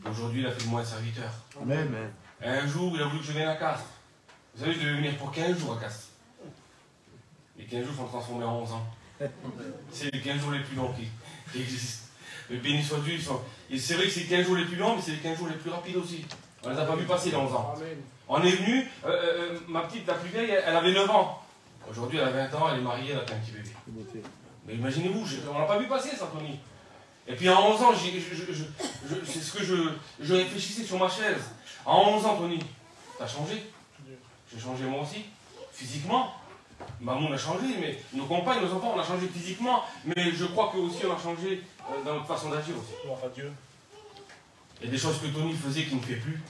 Aujourd'hui, il a fait de moi un serviteur. Amen. Un jour, il a voulu que je vienne à Castres. Vous savez, je devais venir pour 15 jours à Castres. Les 15 jours sont transformés en 11 ans. C'est les 15 jours les plus longs qui existent. Mais béni soit Dieu, c'est vrai que c'est les 15 jours les plus longs, mais c'est les 15 jours les plus rapides aussi. On ne les a pas vus passer dans 11 ans. Amen. On est venu, ma petite, la plus vieille, elle avait 9 ans. Aujourd'hui, elle a 20 ans, elle est mariée, elle a un petit bébé. Mais imaginez-vous, on l'a pas vu passer ça, Tony. Et puis à 11 ans, c'est ce que je réfléchissais sur ma chaise. À 11 ans, Tony, t'as changé. J'ai changé moi aussi, physiquement. Maman a changé, mais nos compagnes, nos enfants, on a changé physiquement. Mais je crois que aussi on a changé dans notre façon d'agir aussi. Gloire à Dieu. Il y a des choses que Tony faisait qu'il ne fait plus.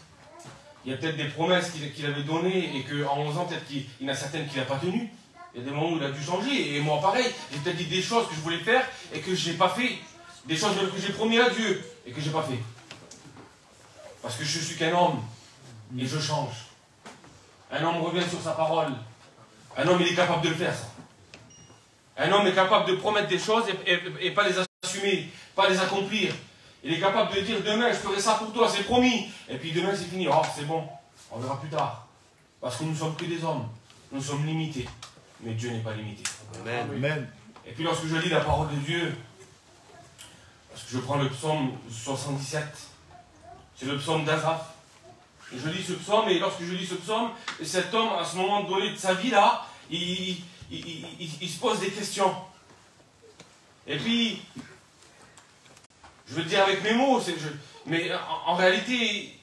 Il y a peut-être des promesses qu'il avait données et qu'en 11 ans, peut-être qu'il y en a certaines qu'il n'a pas tenues. Il y a des moments où il a dû changer. Et moi, pareil, j'ai peut-être dit des choses que je voulais faire et que je n'ai pas fait. Des choses que j'ai promis à Dieu et que je n'ai pas fait. Parce que je suis qu'un homme et je change. Un homme revient sur sa parole. Un homme, il est capable de le faire, ça. Un homme est capable de promettre des choses et pas les assumer, pas les accomplir. Il est capable de dire demain, je ferai ça pour toi, c'est promis. Et puis demain, c'est fini. Oh, c'est bon, on verra plus tard. Parce que nous ne sommes que des hommes. Nous sommes limités. Mais Dieu n'est pas limité. Amen. Amen. Et puis lorsque je lis la parole de Dieu, lorsque je prends le psaume 77, c'est le psaume d'Asaph. Je lis ce psaume, et lorsque je lis ce psaume, cet homme, à ce moment donné de sa vie là, il se pose des questions. Et puis, je veux le dire avec mes mots, mais en réalité,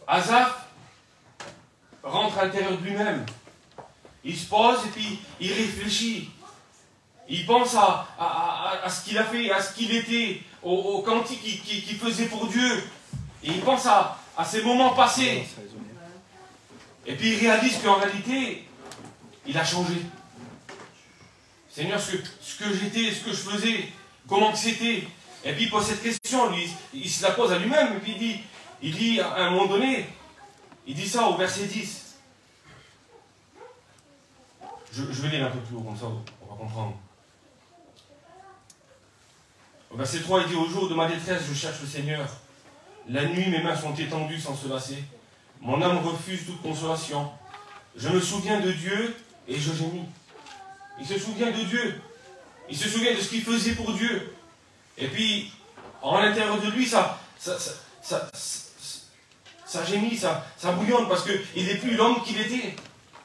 Asaph rentre à l'intérieur de lui-même. Il se pose et puis il réfléchit. Il pense à ce qu'il a fait, à ce qu'il était, au cantique qu'il faisait pour Dieu. Et il pense à ces moments passés. Et puis il réalise qu'en réalité, il a changé. Seigneur, ce que j'étais, ce que je faisais, comment que c'était. Et puis il pose cette question, lui, il se la pose à lui-même. Et puis il dit à un moment donné, il dit ça au verset 10. Je vais lire un peu plus haut, comme ça on va comprendre. Au verset 3, il dit, au jour de ma détresse, je cherche le Seigneur. La nuit, mes mains sont étendues sans se lasser. Mon âme refuse toute consolation. Je me souviens de Dieu et je gémis. Il se souvient de Dieu. Il se souvient de ce qu'il faisait pour Dieu. Et puis, en l'intérieur de lui, ça gémit, ça bouillonne, parce qu'il n'est plus l'homme qu'il était.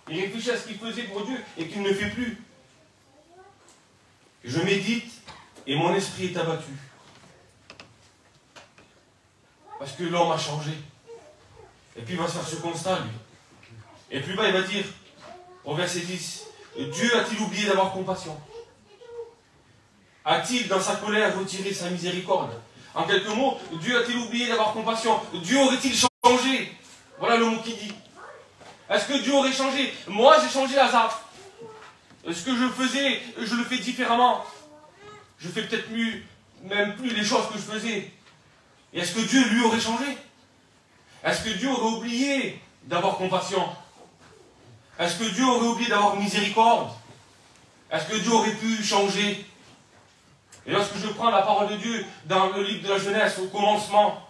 Il réfléchit à ce qu'il faisait pour Dieu et qu'il ne fait plus. Je médite et mon esprit est abattu. Parce que l'homme a changé. Et puis il va se faire ce constat, lui. Et plus bas, il va dire, au verset 10, Dieu a-t-il oublié d'avoir compassion? A-t-il, dans sa colère, retiré sa miséricorde? En quelques mots, Dieu a-t-il oublié d'avoir compassion? Dieu aurait-il changé? Voilà le mot qu'il dit. Est-ce que Dieu aurait changé? Moi, j'ai changé Asaph. Ce que je faisais, je le fais différemment. Je fais peut-être même plus les choses que je faisais. Et est-ce que Dieu, lui, aurait changé? Est-ce que Dieu aurait oublié d'avoir compassion? Est-ce que Dieu aurait oublié d'avoir miséricorde? Est-ce que Dieu aurait pu changer? Et lorsque je prends la parole de Dieu dans le livre de la Genèse, au commencement,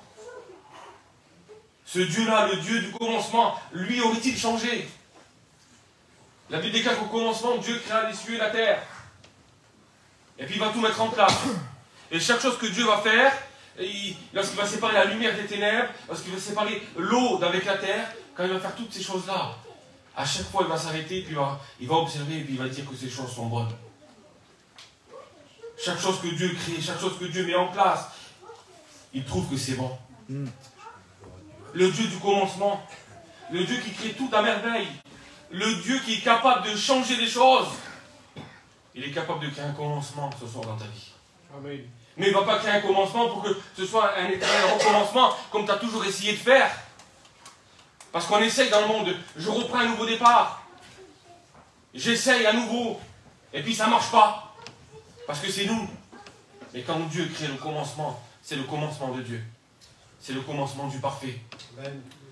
ce Dieu-là, le Dieu du commencement, lui aurait-il changé? La Bible déclare qu'au commencement, Dieu créa les cieux et la terre. Et puis il va tout mettre en place. Et chaque chose que Dieu va faire, lorsqu'il va séparer la lumière des ténèbres, lorsqu'il va séparer l'eau d'avec la terre, quand il va faire toutes ces choses-là, à chaque fois il va s'arrêter, puis il va observer, et puis il va dire que ces choses sont bonnes. Chaque chose que Dieu crée, chaque chose que Dieu met en place, il trouve que c'est bon. Le Dieu du commencement, le Dieu qui crée tout à merveille, le Dieu qui est capable de changer les choses, il est capable de créer un commencement ce soir dans ta vie. Amen. Mais il ne va pas créer un commencement pour que ce soit un éternel recommencement comme tu as toujours essayé de faire. Parce qu'on essaye dans le monde, je reprends un nouveau départ. J'essaye à nouveau. Et puis ça ne marche pas. Parce que c'est nous. Mais quand Dieu crée le commencement, c'est le commencement de Dieu. C'est le commencement du parfait.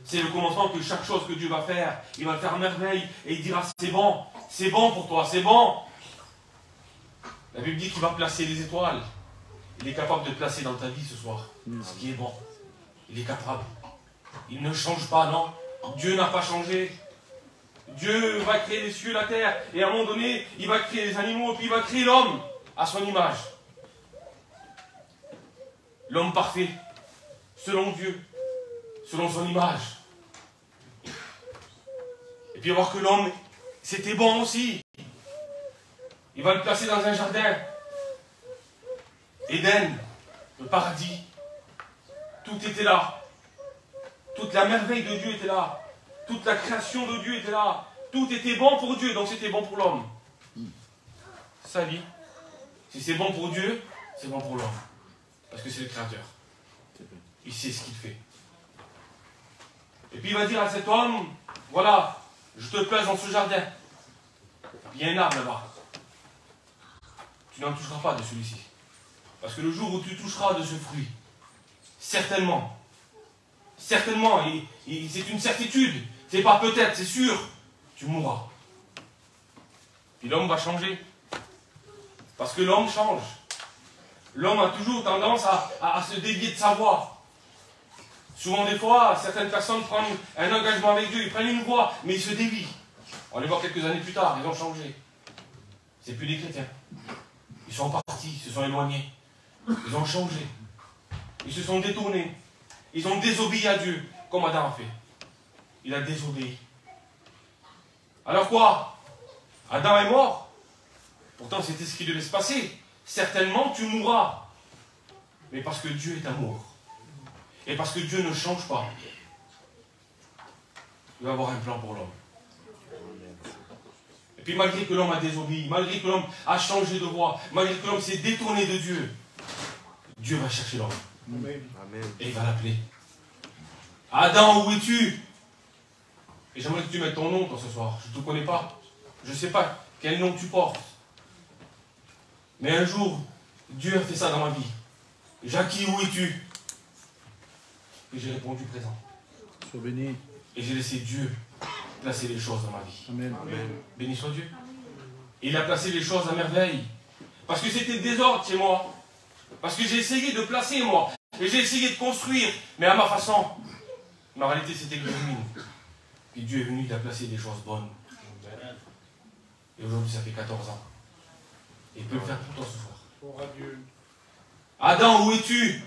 C'est le commencement que chaque chose que Dieu va faire, il va le faire à merveille. Et il dira, c'est bon pour toi, c'est bon. La Bible dit qu'il va placer les étoiles. Il est capable de placer dans ta vie ce soir ce qui est bon. Il est capable. Il ne change pas, non. Dieu n'a pas changé. Dieu va créer les cieux et la terre. Et à un moment donné, il va créer les animaux. Puis il va créer l'homme à son image. L'homme parfait. Selon Dieu. Selon son image. Et puis il va voir que l'homme c'était bon aussi. Il va le placer dans un jardin. Éden, le paradis. Tout était là. Toute la merveille de Dieu était là. Toute la création de Dieu était là. Tout était bon pour Dieu, donc c'était bon pour l'homme. Ça dit, si c'est bon pour Dieu, c'est bon pour l'homme. Parce que c'est le Créateur. Il sait ce qu'il fait. Et puis il va dire à cet homme, voilà, je te place dans ce jardin. Il y a un arbre là-bas. Tu n'en toucheras pas de celui-ci. Parce que le jour où tu toucheras de ce fruit, certainement, c'est une certitude, c'est pas peut-être, c'est sûr, tu mourras. Puis l'homme va changer. Parce que l'homme change. L'homme a toujours tendance à se dévier de sa voie. Souvent des fois, certaines personnes prennent un engagement avec Dieu, ils prennent une voie, mais ils se dévient. On les voit quelques années plus tard, ils ont changé. C'est plus des chrétiens. Ils sont partis, ils se sont éloignés. Ils ont changé. Ils se sont détournés. Ils ont désobéi à Dieu, comme Adam a fait. Il a désobéi. Alors quoi? Adam est mort. Pourtant, c'était ce qui devait se passer. Certainement, tu mourras. Mais parce que Dieu est amour. Et parce que Dieu ne change pas. Il va avoir un plan pour l'homme. Et puis malgré que l'homme a désobéi, malgré que l'homme a changé de voie, malgré que l'homme s'est détourné de Dieu, Dieu va chercher l'homme. Et il va l'appeler. Adam, où es-tu? Et j'aimerais que tu mettes ton nom, toi, ce soir. Je ne te connais pas. Je ne sais pas quel nom tu portes. Mais un jour, Dieu a fait ça dans ma vie. Jackie, où es-tu? Et j'ai répondu présent. Sois béni. Et j'ai laissé Dieu placer les choses dans ma vie. Amen. Amen. Béni soit Dieu. Et il a placé les choses à merveille. Parce que c'était le désordre chez moi. Parce que j'ai essayé de placer, moi. Et j'ai essayé de construire, mais à ma façon. Mais en réalité, c'était que ruine. Puis Dieu est venu, il a placé des choses bonnes. Et aujourd'hui, ça fait 14 ans. Et il peut le faire pour toi ce soir. Adam, où es-tu?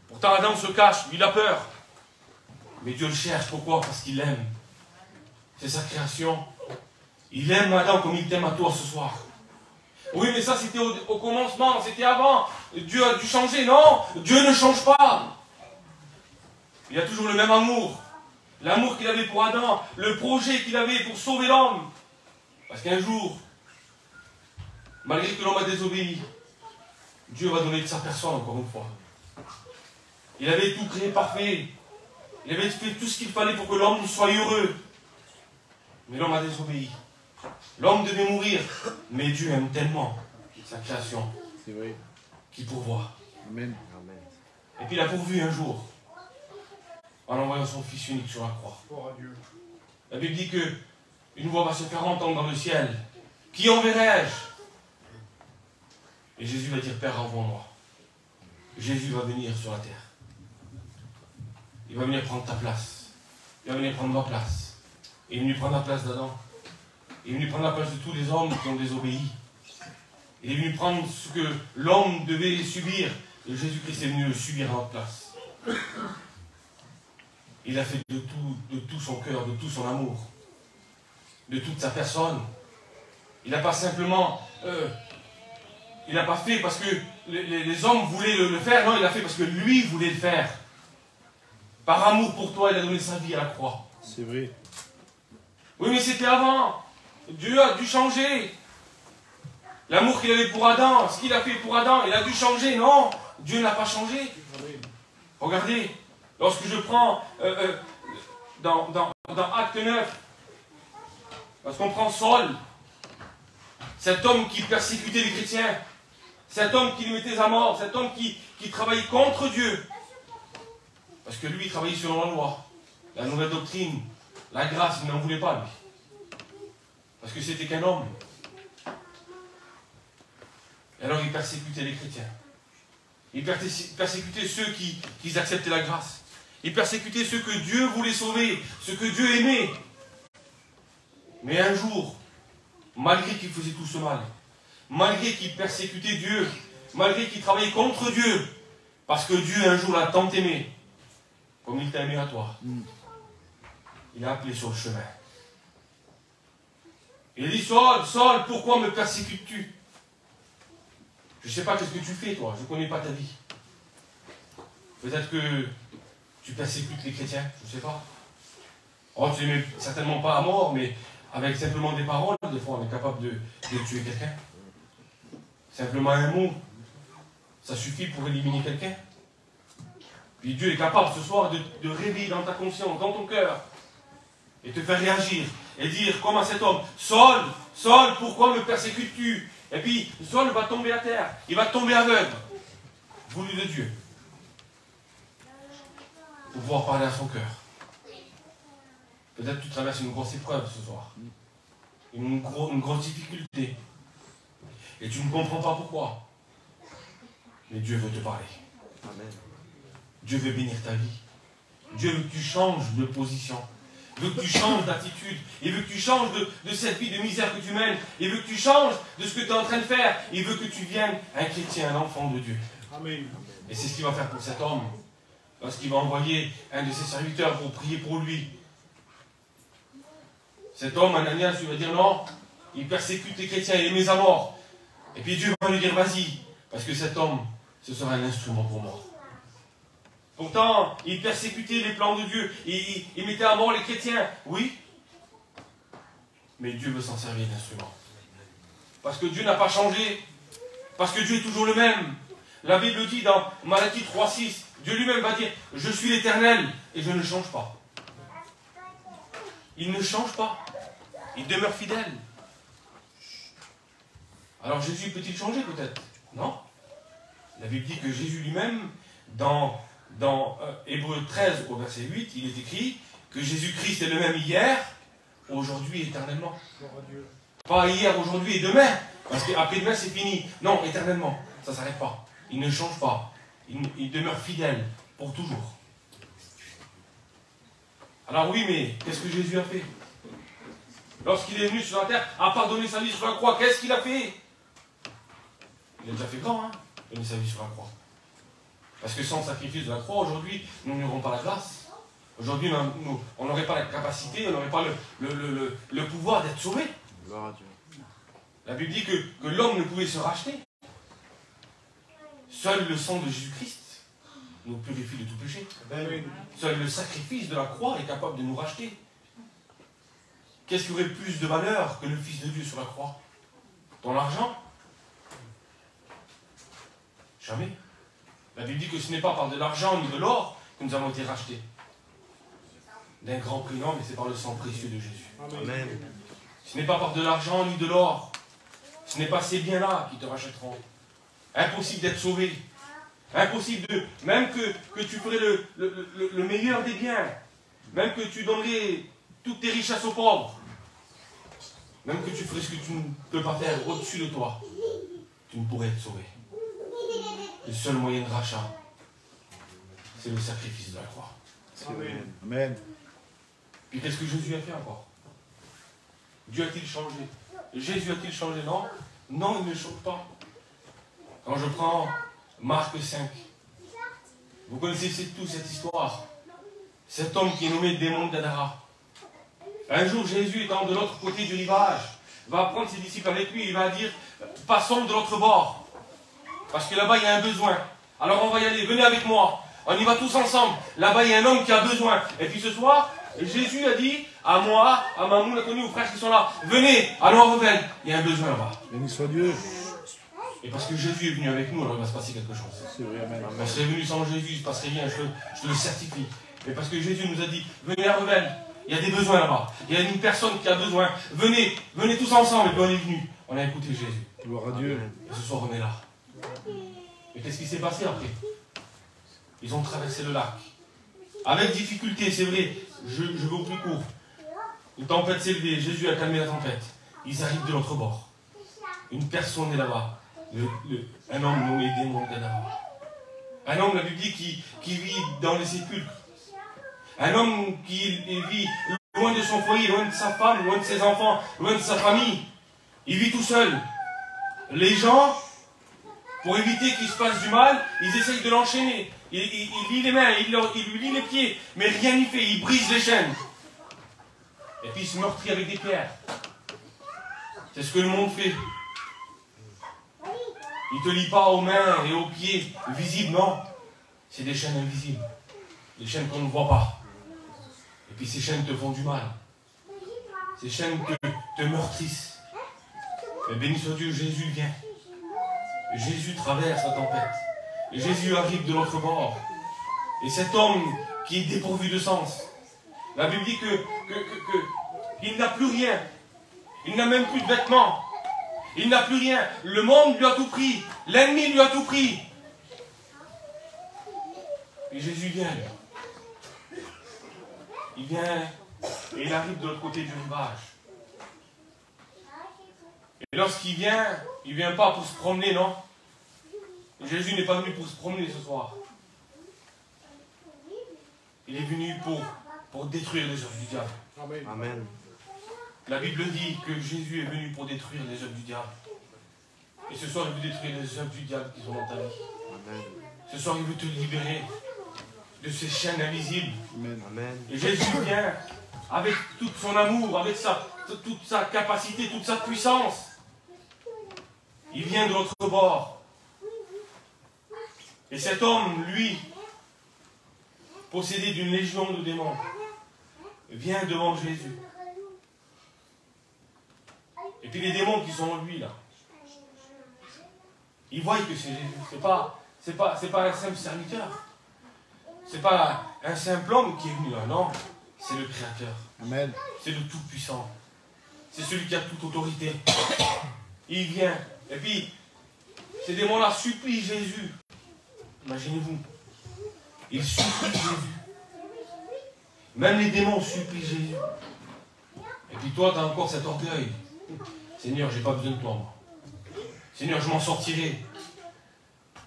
Pourtant, Adam se cache, il a peur. Mais Dieu le cherche, pourquoi? Parce qu'il l'aime. C'est sa création. Il aime Adam comme il t'aime à toi ce soir. Oui, mais ça c'était au commencement, c'était avant. Dieu a dû changer. Non, Dieu ne change pas. Il a toujours le même amour. L'amour qu'il avait pour Adam, le projet qu'il avait pour sauver l'homme. Parce qu'un jour, malgré que l'homme a désobéi, Dieu va donner de sa personne encore une fois. Il avait tout créé parfait. Il avait fait tout ce qu'il fallait pour que l'homme soit heureux. Mais l'homme a désobéi. L'homme devait mourir. Mais Dieu aime tellement sa création qu'il pourvoit. Amen. Et puis il a pourvu un jour en envoyant son Fils unique sur la croix. La Bible dit que une voix va se faire entendre dans le ciel. Qui enverrai-je? Et Jésus va dire, Père, envoie-moi. Jésus va venir sur la terre. Il va venir prendre ta place. Il va venir prendre ma place. Il est venu prendre la place d'Adam. Il est venu prendre la place de tous les hommes qui ont désobéi. Il est venu prendre ce que l'homme devait subir. Et Jésus-Christ est venu le subir à notre place. Il a fait de tout son cœur, de tout son amour, de toute sa personne. Il n'a pas simplement... il n'a pas fait parce que les hommes voulaient le faire. Non, il a fait parce que lui voulait le faire. Par amour pour toi, il a donné sa vie à la croix. C'est vrai. Oui, mais c'était avant. Dieu a dû changer. L'amour qu'il avait pour Adam, ce qu'il a fait pour Adam, il a dû changer. Non, Dieu n'a pas changé. Regardez, lorsque je prends dans Acte 9, lorsqu'on prend Saul, cet homme qui persécutait les chrétiens, cet homme qui les mettait à mort, cet homme qui travaillait contre Dieu, parce que lui, il travaillait selon la loi, la nouvelle doctrine, la grâce, il n'en voulait pas, lui. Parce que c'était qu'un homme. Et alors, il persécutait les chrétiens. Il persécutait ceux qui acceptaient la grâce. Il persécutait ceux que Dieu voulait sauver, ceux que Dieu aimait. Mais un jour, malgré qu'il faisait tout ce mal, malgré qu'il persécutait Dieu, malgré qu'il travaillait contre Dieu, parce que Dieu un jour l'a tant aimé, comme il t'a aimé à toi, il a appelé sur le chemin. Il dit, Saul, Saul, pourquoi me persécutes-tu? Je ne sais pas qu'est-ce que tu fais, toi. Je ne connais pas ta vie. Peut-être que tu persécutes les chrétiens, je ne sais pas. Oh, tu les mets certainement pas à mort, mais avec simplement des paroles, des fois, on est capable de tuer quelqu'un. Simplement un mot, ça suffit pour éliminer quelqu'un. Puis Dieu est capable ce soir de réveiller dans ta conscience, dans ton cœur, et te faire réagir, et dire comme à cet homme, Saul, Saul, pourquoi me persécutes-tu? Et puis Saul va tomber à terre, il va tomber aveugle, voulu de Dieu, pour pouvoir parler à son cœur. Peut-être que tu traverses une grosse épreuve ce soir, une grosse difficulté, et tu ne comprends pas pourquoi. Mais Dieu veut te parler. Amen. Dieu veut bénir ta vie. Dieu veut que tu changes de position. Il veut que tu changes d'attitude. Il veut que tu changes de cette vie de misère que tu mènes. Il veut que tu changes de ce que tu es en train de faire. Il veut que tu viennes un chrétien, un enfant de Dieu. Amen. Et c'est ce qu'il va faire pour cet homme. Lorsqu'il va envoyer un de ses serviteurs pour prier pour lui. Cet homme, Ananias, il va dire non, il persécute les chrétiens, il les met à mort. Et puis Dieu va lui dire vas-y, parce que cet homme, ce sera un instrument pour moi. Pourtant, il persécutait les plans de Dieu, il mettait à mort les chrétiens, oui, mais Dieu veut s'en servir d'instrument. Parce que Dieu n'a pas changé, parce que Dieu est toujours le même. La Bible dit dans Malachie 3,6, Dieu lui-même va dire, je suis l'Éternel et je ne change pas. Il ne change pas, il demeure fidèle. Alors Jésus peut-il changer peut-être? Non. La Bible dit que Jésus lui-même, dans Hébreux 13 au verset 8, il est écrit que Jésus-Christ est le même hier, aujourd'hui et éternellement. Pas hier, aujourd'hui et demain, parce qu'après-demain c'est fini. Non, éternellement, ça ne s'arrête pas. Il ne change pas. Il demeure fidèle pour toujours. Alors oui, mais qu'est-ce que Jésus a fait? Lorsqu'il est venu sur la terre, a pardonné sa vie sur la croix, qu'est-ce qu'il a fait? Il a déjà fait grand, hein, donner sa vie sur la croix. Parce que sans le sacrifice de la croix, aujourd'hui, nous n'aurons pas la grâce. Aujourd'hui, on n'aurait pas la capacité, on n'aurait pas le pouvoir d'être sauvé. Gloire à Dieu. La Bible dit que l'homme ne pouvait se racheter. Seul le sang de Jésus-Christ nous purifie de tout péché. Seul le sacrifice de la croix est capable de nous racheter. Qu'est-ce qui aurait plus de valeur que le Fils de Dieu sur la croix? Ton argent? Jamais. La Bible dit que ce n'est pas par de l'argent ni de l'or que nous avons été rachetés. D'un grand prix, non, mais c'est par le sang précieux de Jésus. Amen. Ce n'est pas par de l'argent ni de l'or. Ce n'est pas ces biens-là qui te rachèteront. Impossible d'être sauvé. Impossible de... Même que tu ferais le meilleur des biens. Même que tu donnerais toutes tes richesses aux pauvres. Même que tu ferais ce que tu ne peux pas faire au-dessus de toi. Tu ne pourrais être sauvé. Le seul moyen de rachat, c'est le sacrifice de la croix. Amen. Amen. Puis qu'est-ce que Jésus a fait encore? Dieu a-t-il changé? Jésus a-t-il changé? Non. Non, il ne change pas. Quand je prends Marc 5, vous connaissez tous cette histoire. Cet homme qui est nommé démon de Gadara. Un jour, Jésus étant de l'autre côté du rivage, va prendre ses disciples avec lui et il va dire, passons de l'autre bord. Parce que là-bas, il y a un besoin. Alors on va y aller, venez avec moi. On y va tous ensemble. Là-bas, il y a un homme qui a besoin. Et puis ce soir, Jésus a dit à moi, à Mamoun, à Tony, aux frères qui sont là, venez, allons à Rebelle. Il y a un besoin là-bas. Béni soit Dieu. Et parce que Jésus est venu avec nous, alors il va se passer quelque chose. C'est vrai, amen. On serait venu sans Jésus, il ne se passerait rien, je te le certifie. Mais parce que Jésus nous a dit, venez à Rebelle. Il y a des besoins là-bas. Il y a une personne qui a besoin. Venez, venez tous ensemble. Et puis on est venus. On a écouté Jésus. Gloire à Dieu. Et ce soir, on est là. Et qu'est-ce qui s'est passé après? Ils ont traversé le lac. Avec difficulté, c'est vrai. Je vais au plus court. Une tempête s'est levée. Jésus a calmé la tempête. Ils arrivent de l'autre bord. Une personne est là-bas. Un homme nommé démon de Gadara. Un homme, la Bible dit, qui vit dans les sépulcres. Un homme qui vit loin de son foyer, loin de sa femme, loin de ses enfants, loin de sa famille. Il vit tout seul. Les gens, pour éviter qu'il se passe du mal, ils essayent de l'enchaîner. Il lie les mains, il lui lie les pieds, mais rien n'y fait, il brise les chaînes. Et puis il se meurtrit avec des pierres. C'est ce que le monde fait. Il ne te lie pas aux mains et aux pieds visibles, non. C'est des chaînes invisibles. Des chaînes qu'on ne voit pas. Et puis ces chaînes te font du mal. Ces chaînes te meurtrissent. Mais béni soit Dieu, Jésus vient. Jésus traverse la tempête. Jésus arrive de l'autre bord. Et cet homme qui est dépourvu de sens, la Bible dit qu'il n'a plus rien. Il n'a même plus de vêtements. Il n'a plus rien. Le monde lui a tout pris. L'ennemi lui a tout pris. Et Jésus vient. Il vient et il arrive de l'autre côté du rivage. Et lorsqu'il vient, il ne vient pas pour se promener, non? Jésus n'est pas venu pour se promener ce soir. Il est venu pour détruire les œuvres du diable. Amen. La Bible dit que Jésus est venu pour détruire les œuvres du diable. Et ce soir, il veut détruire les œuvres du diable qui sont dans ta vie. Amen. Ce soir, il veut te libérer de ces chaînes invisibles. Amen. Et Jésus vient avec tout son amour, avec toute sa capacité, toute sa puissance. Il vient de l'autre bord. Et cet homme, lui, possédé d'une légion de démons, vient devant Jésus. Et puis les démons qui sont en lui, là, ils voient que c'est Jésus. C'est pas un simple serviteur. C'est pas un simple homme qui est venu là, non. C'est le Créateur. Amen. C'est le Tout-Puissant. C'est celui qui a toute autorité. Il vient. Et puis, ces démons-là supplient Jésus. Imaginez-vous. Ils supplient Jésus. Même les démons supplient Jésus. Et puis toi, tu as encore cet orgueil. Seigneur, j'ai pas besoin de toi, moi. Seigneur, je m'en sortirai.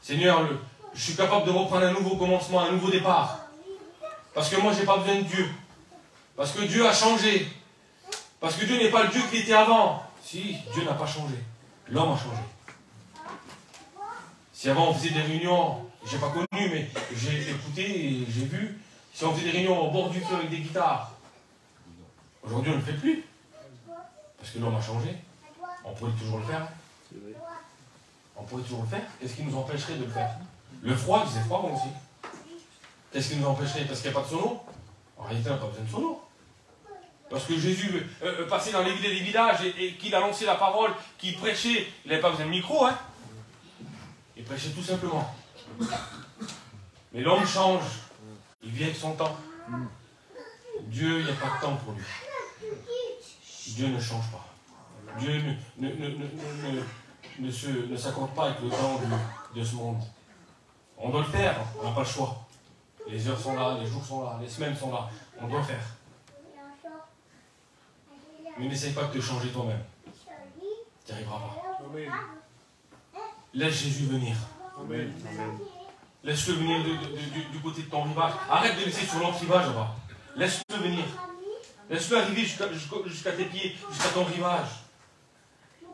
Seigneur, je suis capable de reprendre un nouveau commencement, un nouveau départ. Parce que moi, je n'ai pas besoin de Dieu. Parce que Dieu a changé. Parce que Dieu n'est pas le Dieu qu'il était avant. Si, Dieu n'a pas changé. L'homme a changé. Si avant on faisait des réunions, je n'ai pas connu, mais j'ai écouté et j'ai vu, si on faisait des réunions au bord du feu avec des guitares, aujourd'hui on ne le fait plus. Parce que l'homme a changé. On pourrait toujours le faire. On pourrait toujours le faire. Qu'est-ce qui nous empêcherait de le faire? Le froid, il faisait froid moi aussi. Qu'est-ce qui nous empêcherait? Parce qu'il n'y a pas de sono. En réalité, on n'a pas besoin de sono. Parce que Jésus passait dans les villes et les villages et qu'il annonçait la parole, qu'il prêchait, il n'avait pas besoin de micro, hein. Il prêchait tout simplement. Mais l'homme change. Il vit avec son temps. Dieu, il n'y a pas de temps pour lui. Dieu ne change pas. Dieu ne s'accorde pas avec le temps de ce monde. On doit le faire, on n'a pas le choix. Les heures sont là, les jours sont là, les semaines sont là. On doit faire. Mais n'essaye pas de te changer toi-même. Tu n'y arriveras pas. Amen. Laisse Jésus venir. Amen. Laisse-le venir du côté de ton rivage. Arrête de laisser sur l'autre rivage là-bas. Laisse-le venir. Laisse-le arriver jusqu'à tes pieds, jusqu'à ton rivage.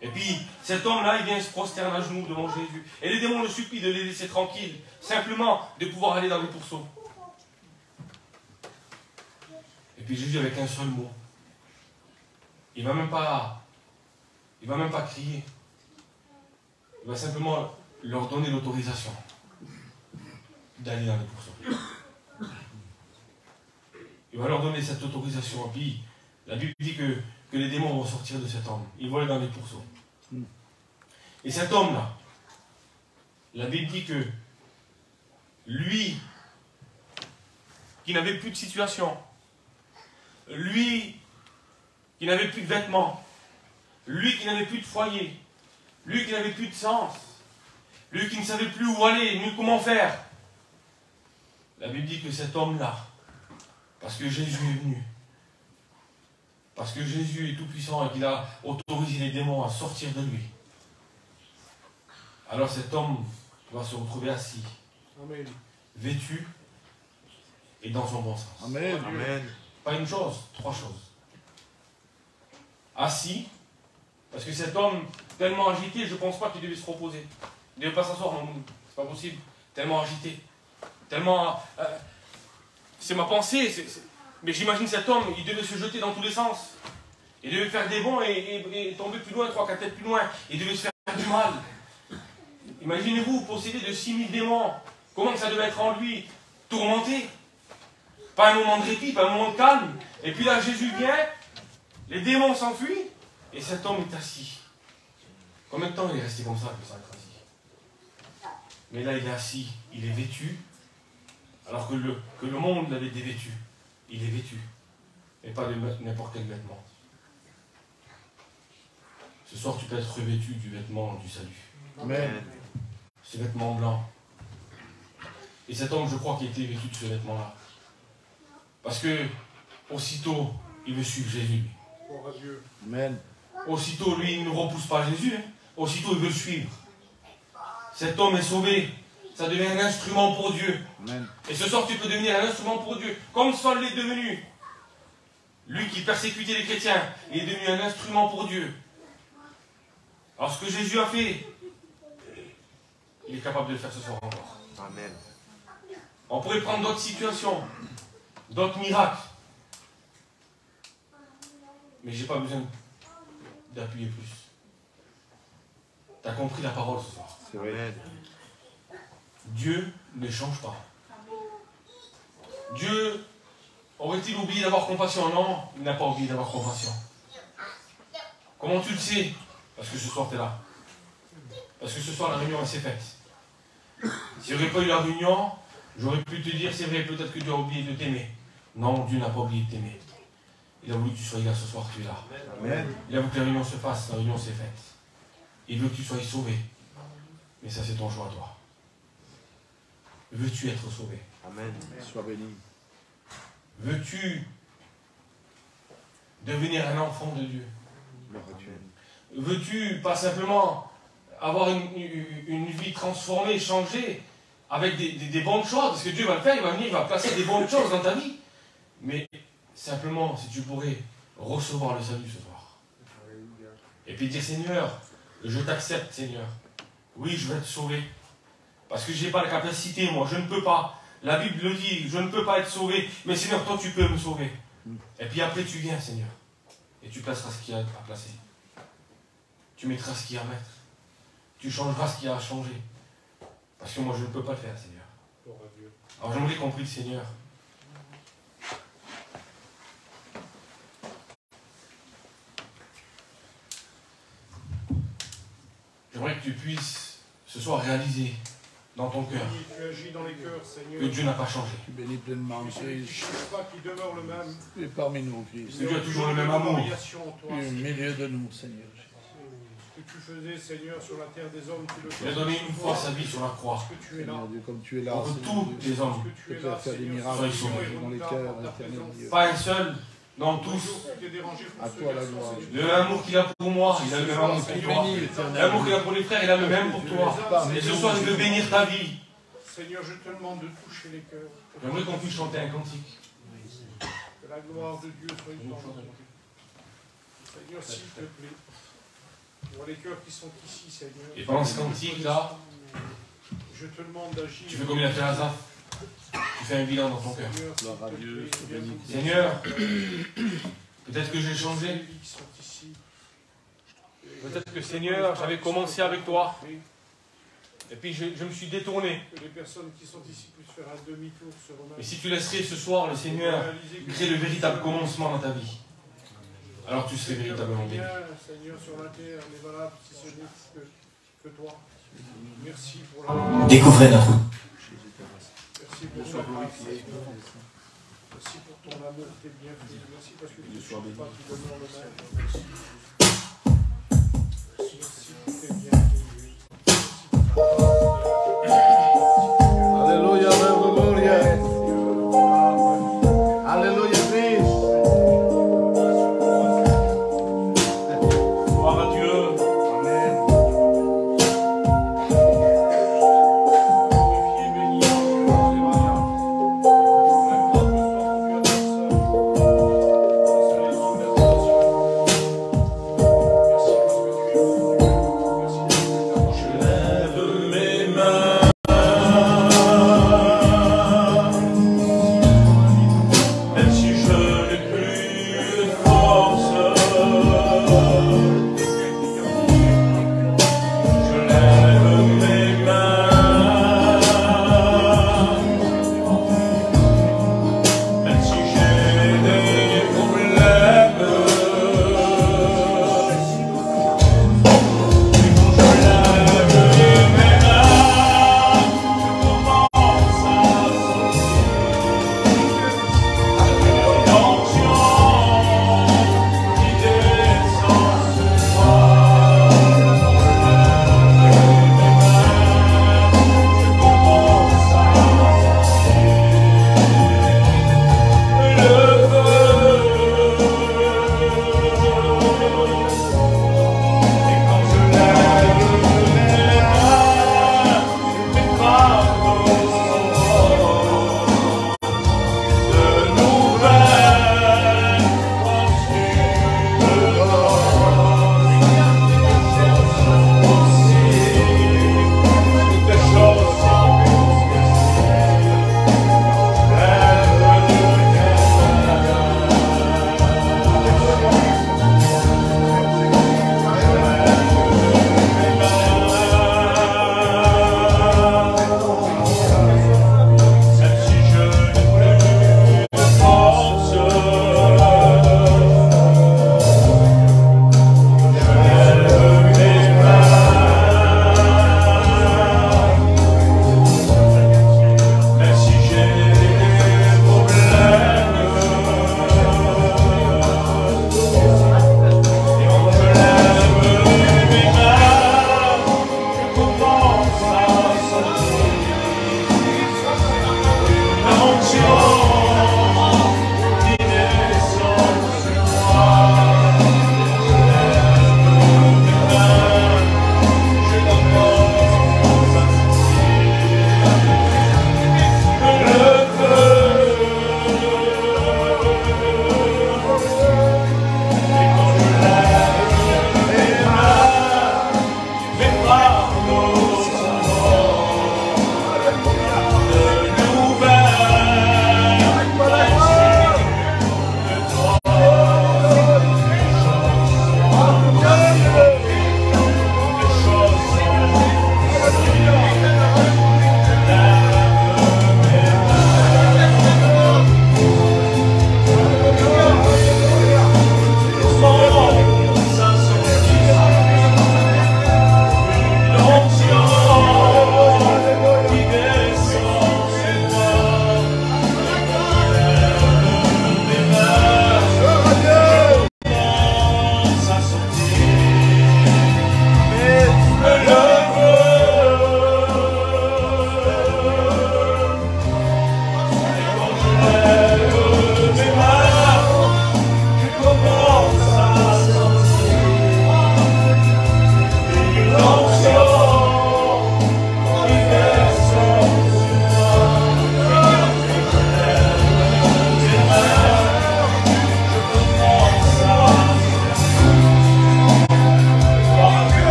Et puis, cet homme-là, il vient se prosterner à genoux devant Jésus. Et les démons le supplient de les laisser tranquilles. Simplement de pouvoir aller dans les pourceaux. Et puis Jésus, avec un seul mot, il ne va même pas crier. Il va simplement leur donner l'autorisation d'aller dans les pourceaux. Il va leur donner cette autorisation. Et puis, la Bible dit que les démons vont sortir de cet homme. Ils vont aller dans les pourceaux. Et cet homme-là, la Bible dit que lui, qui n'avait plus de situation, lui, qui n'avait plus de vêtements, lui qui n'avait plus de foyer, lui qui n'avait plus de sens, lui qui ne savait plus où aller, ni comment faire. La Bible dit que cet homme-là, parce que Jésus est venu, parce que Jésus est tout-puissant et qu'il a autorisé les démons à sortir de lui, alors cet homme va se retrouver assis, Amen. vêtu et dans son bon sens. Amen. Amen. Pas une chose, trois choses. Assis, parce que cet homme, tellement agité, je ne pense pas qu'il devait se reposer. Il ne devait pas s'asseoir, non, c'est pas possible. Tellement agité. Tellement... c'est ma pensée, mais j'imagine cet homme, il devait se jeter dans tous les sens. Il devait faire des bons et tomber plus loin, 3-4 têtes plus loin. Il devait se faire du mal. Imaginez-vous, possédé de 6000 démons. Comment ça devait être en lui? Tourmenté. Pas un moment de répit, pas un moment de calme. Et puis là, Jésus vient, les démons s'enfuient, et cet homme est assis. Combien de temps il est resté comme ça être assis? Mais là, il est assis, il est vêtu, alors que le monde l'avait dévêtu. Il est vêtu, et pas de n'importe quel vêtement. Ce soir, tu peux être revêtu du vêtement du salut. Amen. Ce vêtement blanc. Et cet homme, je crois qu'il était vêtu de ce vêtement-là. Parce que, aussitôt, il veut suivre Jésus. Amen. Aussitôt, lui, il ne repousse pas Jésus. Hein. Aussitôt, il veut le suivre. Cet homme est sauvé. Ça devient un instrument pour Dieu. Amen. Et ce soir, tu peux devenir un instrument pour Dieu. Comme Saul l'est devenu. Lui qui persécutait les chrétiens, il est devenu un instrument pour Dieu. Alors, ce que Jésus a fait, il est capable de le faire ce soir encore. Amen. On pourrait prendre d'autres situations, d'autres miracles. Mais je n'ai pas besoin d'appuyer plus. Tu as compris la parole ce soir. C'est vrai. Dieu ne change pas. Dieu aurait-il oublié d'avoir compassion? Non, il n'a pas oublié d'avoir compassion. Comment tu le sais? Parce que ce soir tu es là. Parce que ce soir la réunion s'est faite. S'il n'y aurait pas eu la réunion, j'aurais pu te dire, c'est vrai, peut-être que Dieu a oublié de t'aimer. Non, Dieu n'a pas oublié de t'aimer. Il a voulu que tu sois là ce soir, tu es là. Amen. Il a voulu que la réunion se fasse, la réunion s'est faite. Il veut que tu sois sauvé. Mais ça, c'est ton choix, toi. Veux-tu être sauvé? Amen. Sois béni. Veux-tu devenir un enfant de Dieu? Veux-tu pas simplement avoir une vie transformée, changée, avec des bonnes choses? Parce que Dieu va le faire, il va venir, il va placer des bonnes choses dans ta vie. Mais simplement, si tu pourrais recevoir le salut ce soir. Et puis dire, Seigneur, je t'accepte, Seigneur. Oui, je vais être sauvé. Parce que je n'ai pas la capacité, moi, je ne peux pas. La Bible le dit, je ne peux pas être sauvé. Mais Seigneur, toi, tu peux me sauver. Et puis après, tu viens, Seigneur. Et tu placeras ce qu'il y a à placer. Tu mettras ce qu'il y a à mettre. Tu changeras ce qu'il y a à changer. Parce que moi, je ne peux pas le faire, Seigneur. Alors j'aimerais qu'on prie le Seigneur. J'aimerais que tu puisses ce soir réaliser dans ton cœur que Dieu n'a pas changé. Tu bénis pleinement, Christ. Tu es parmi nous, Christ. Dieu a toujours le même amour. Tu es au milieu de nous, Seigneur. Ce que tu faisais, Seigneur, sur la terre des hommes, tu le fais. Il a donné une fois sa vie sur la croix. Seigneur Dieu, comme tu es là, pour que tous les hommes soient faire des miracles dans les cœurs, éternel Dieu. Pas un seul, non tous. À toi la gloire. Le même amour qu'il a pour moi, il a le même amour pour toi. L'amour qu'il a pour les frères, il a le même pour toi. Et ce soir, il veut bénir ta vie. Seigneur, je te demande de toucher les cœurs. J'aimerais qu'on puisse chanter un cantique. Que la gloire de Dieu soit dans notre vie. Seigneur, s'il te plaît, pour les cœurs qui sont ici, Seigneur. Et pendant ce cantique-là, je te demande d'agir. Tu fais comme il a fait Asaph. Tu fais un bilan dans ton cœur. Gloire à Dieu. Seigneur, peut-être que j'ai changé. Peut-être que Seigneur, j'avais commencé avec toi. Et puis je me suis détourné. Que les personnes qui sont ici puissent faire un demi-tour sur eux-mêmes. Mais si tu laisserais ce soir le Seigneur créer le véritable commencement dans ta vie, alors tu serais véritablement béni. Seigneur, sur la terre n'est valable si ce n'est que toi. Merci pour la... Découvrez notre... Merci pour ta grâce. Merci pour ton amour, tes bienfaits. Merci parce que tu ne changes pas, tu demeures le même. Merci pour tes bienfaits. Alléluia, Alléluia. Alléluia, Christ. Gloire à Dieu. Amen.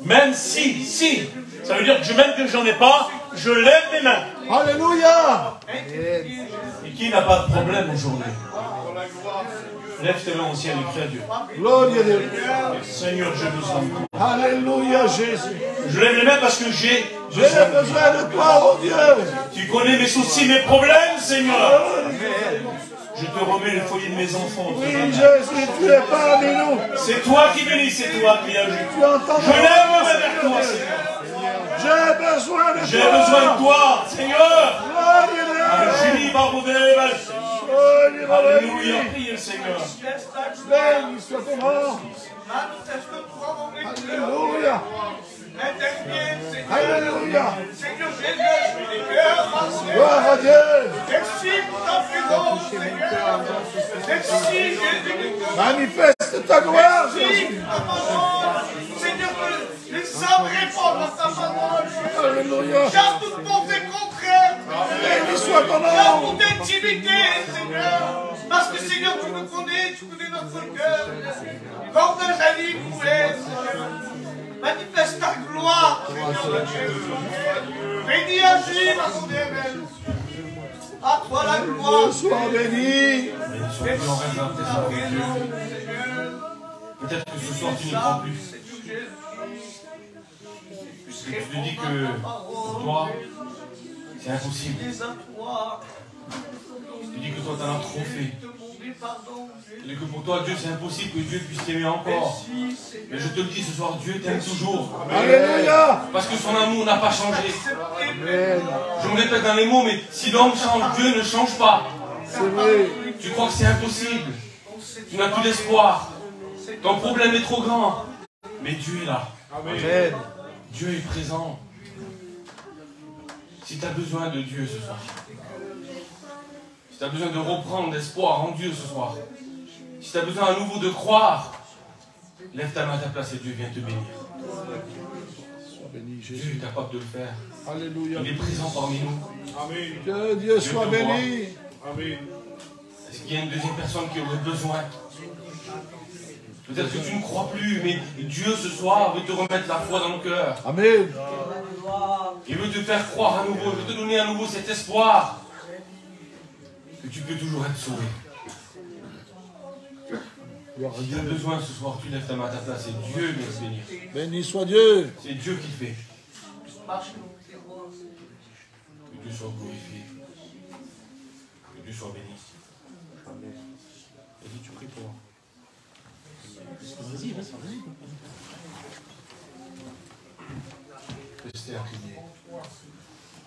Même si, ça veut dire que même que j'en ai pas, je lève mes mains. Alléluia. Et qui n'a pas de problème aujourd'hui? Lève tes mains au ciel et crie à Dieu. Gloire à Dieu. Seigneur, j'ai besoin de toi. Alléluia, Jésus. Je lève les mains parce que j'ai besoin de toi, oh Dieu. Tu connais mes soucis, mes problèmes, Seigneur. Je te remets le foyer de mes enfants. Oui, Jésus, tu es parmi nous. C'est toi qui bénis, c'est toi qui agis. Tu entends. Je lève mes mains vers toi, Seigneur. J'ai besoin de toi. J'ai besoin de toi, Seigneur. Alléluia, priez le Seigneur. Béni soit ton nom. Alléluia. Alléluia. Seigneur Jésus, les cœurs. Gloire à Dieu. Merci pour ta présence, Seigneur. Merci, Jésus. Manifeste ta gloire, Jésus. Seigneur, que les âmes répondent à ta parole. Alléluia. Chasse toute pensée contraire. Béni soit ton nom. Chasse toute intimité, Seigneur. Parce que, Seigneur, tu nous connais, tu connais notre cœur. Comme un jali coulé, Seigneur. Manifeste ta gloire, Seigneur Dieu. Béni agis, ma son ével. À toi la gloire. Sois béni. Peut-être que ce soir tu n'y crois plus. Tu te dis que pour toi, c'est impossible. Tu te dis que toi, tu en as trop fait. Et que pour toi, Dieu, c'est impossible que Dieu puisse t'aimer encore. Mais je te le dis ce soir, Dieu t'aime toujours. Alléluia. Parce que son amour n'a pas changé. Je me répète dans les mots, mais si l'homme change, Dieu ne change pas. C'est vrai. Tu crois que c'est impossible. Tu n'as plus d'espoir. Ton problème est trop grand. Mais Dieu est là. Amen. Dieu est présent. Si tu as besoin de Dieu ce soir, si tu as besoin de reprendre l'espoir en Dieu ce soir, si tu as besoin à nouveau de croire, lève ta main à ta place et Dieu vient te bénir. Dieu est capable de le faire. Alléluia. Il est présent parmi nous. Amen. Que Dieu soit béni. Amen. Est-ce qu'il y a une deuxième personne qui aurait besoin? Peut-être que tu ne crois plus, mais Dieu ce soir veut te remettre la foi dans nos cœurs. Amen. Il veut te faire croire à nouveau, il veut te donner à nouveau cet espoir que tu peux toujours être sauvé. Si tu as besoin ce soir, tu lèves ta main à ta place et Dieu vient te bénir. Béni soit Dieu. C'est Dieu qui le fait. Que Dieu soit glorifié. Que Dieu soit béni. Amen. Et dis, tu pries pour moi. Vas-y. Restez à prier.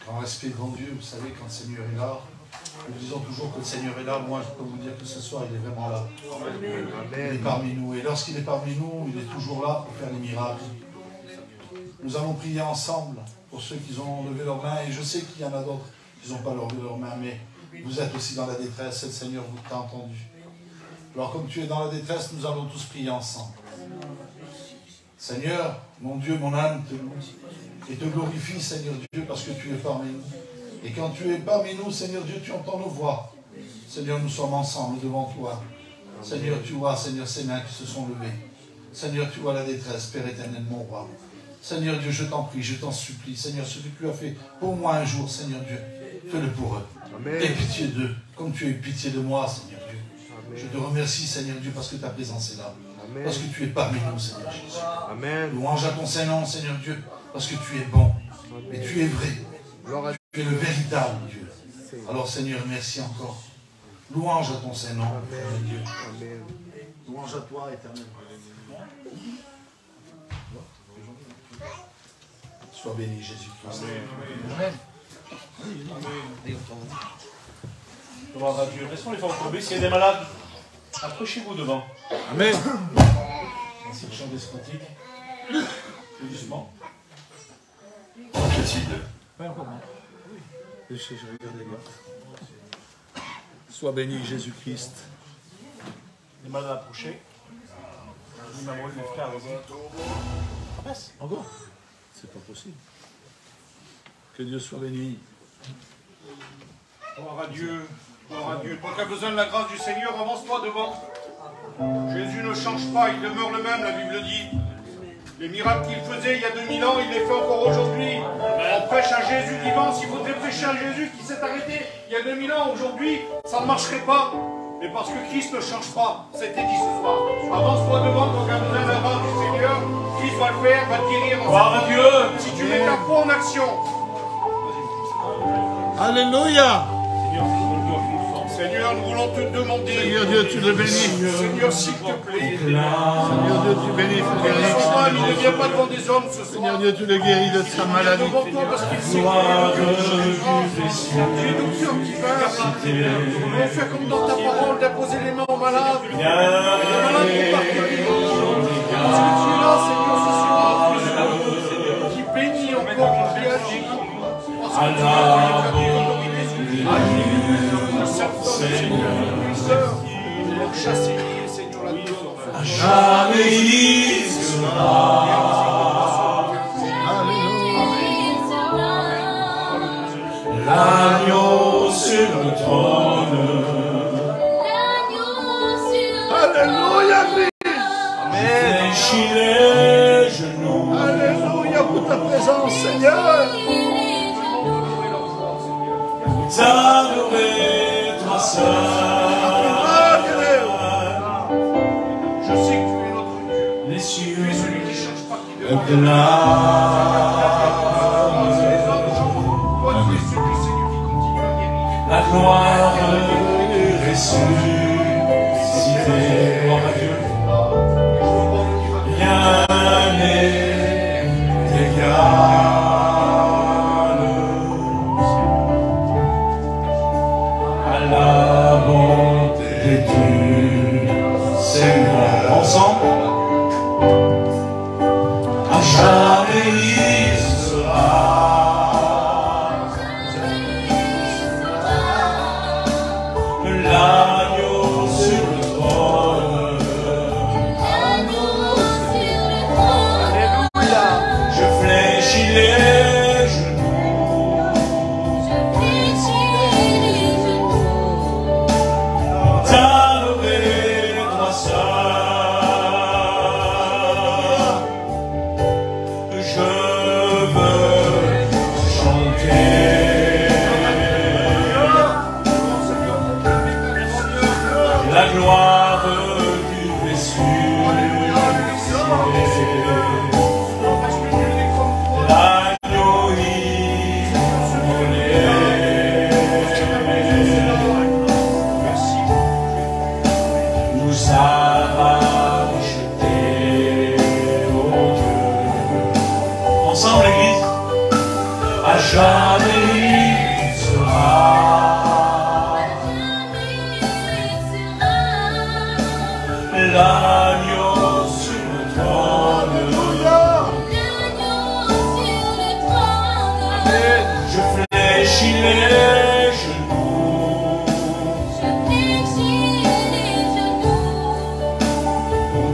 Grand respect devant Dieu, vous savez, quand le Seigneur est là, nous disons toujours que le Seigneur est là. Moi, je peux vous dire que ce soir, il est vraiment là. Amen. Il est parmi nous. Et lorsqu'il est parmi nous, il est toujours là pour faire les miracles. Nous allons prier ensemble pour ceux qui ont levé leurs mains. Et je sais qu'il y en a d'autres qui n'ont pas levé leurs mains, mais vous êtes aussi dans la détresse et le Seigneur vous t'a entendu. Alors, comme tu es dans la détresse, nous allons tous prier ensemble. Seigneur, mon Dieu, mon âme te loue et te glorifie, Seigneur Dieu, parce que tu es parmi nous. Et quand tu es parmi nous, Seigneur Dieu, tu entends nos voix. Seigneur, nous sommes ensemble devant toi. Seigneur, tu vois, Seigneur, ces mains qui se sont levées. Seigneur, tu vois la détresse, Père éternel, mon roi. Seigneur Dieu, je t'en prie, je t'en supplie. Seigneur, ce que tu as fait pour moi un jour, Seigneur Dieu, fais-le pour eux. Aie pitié d'eux, comme tu as eu pitié de moi, Seigneur Dieu. Je te remercie, Seigneur Dieu, parce que ta présence est là. Amen. Parce que tu es parmi nous, Seigneur Jésus. Amen. Louange à ton Saint-Nom, Seigneur Dieu, parce que tu es bon. Et tu es vrai. Tu es le véritable Dieu. Alors, Seigneur, merci encore. Louange à ton Saint-Nom, Dieu. Amen. Louange à toi, éternel. Sois béni, Jésus-Christ. Amen. Gloire à Dieu. Laissons les femmes tomber. S'il y a des malades, approchez-vous devant. Amen. Merci le chant des cantiques. Plus doucement. Sois béni, Jésus-Christ. Les malades approchés. Dis maman, mes frères, vas-y. Passe. Encore? C'est pas possible. Que Dieu soit béni. Gloire à Dieu. Gloire à Dieu. Toi qui as besoin de la grâce du Seigneur, avance-toi devant. Jésus ne change pas, il demeure le même, la Bible dit. Les miracles qu'il faisait il y a 2000 ans, il les fait encore aujourd'hui. On prêche un Jésus vivant. S'il faudrait prêcher un Jésus qui s'est arrêté il y a 2000 ans, aujourd'hui, ça ne marcherait pas. Mais parce que Christ ne change pas, ça a été dit ce soir. Avance-toi devant ton gardien de la main du Seigneur. Christ va le faire, va te guérir. Gloire à Dieu. Si tu mets ta foi en action. Alléluia. Seigneur, nous voulons te demander. Seigneur Dieu, tu le bénis. Seigneur, s'il te plaît. Seigneur Dieu, tu bénis Frédéric. Il ne vient pas devant des hommes ce soir. Seigneur Dieu, tu le guéris de sa maladie. Devant toi parce qu'il sait que tu es docteur qui va. On va faire comme dans ta parole, d'imposer les mains aux malades. Les malades vont partir. Parce que tu es là, Seigneur, ce soir. Qui bénit encore, qui agit. Parce que tu es Seigneur, pour chasser, Seigneur, la douleur. Jamais il sera. L'agneau sur le trône. Alléluia, Christ. Fléchis les genoux. Alléluia pour ta présence, Seigneur. T'adorer, toi seul. Je sais que tu es notre Dieu. Les cieux, tu es celui qui ne change pas, qui demande. de Toi, tu es celui, Seigneur, qui continue à guérir. la gloire ressuscité. Gloire à Dieu. Rien n'est égal. La bonté du Seigneur. Ensemble, à jamais il sera l'agneau sur le trône. Alléluia. Je fléchis les genoux. T'adorer, toi seul. Je veux chanter la gloire du ressuscité. L'agneau immolé. Nous a rachetés, oh Dieu. Ensemble, l'Église, à jamais il sera l'agneau sur le trône. Je fléchis les genoux.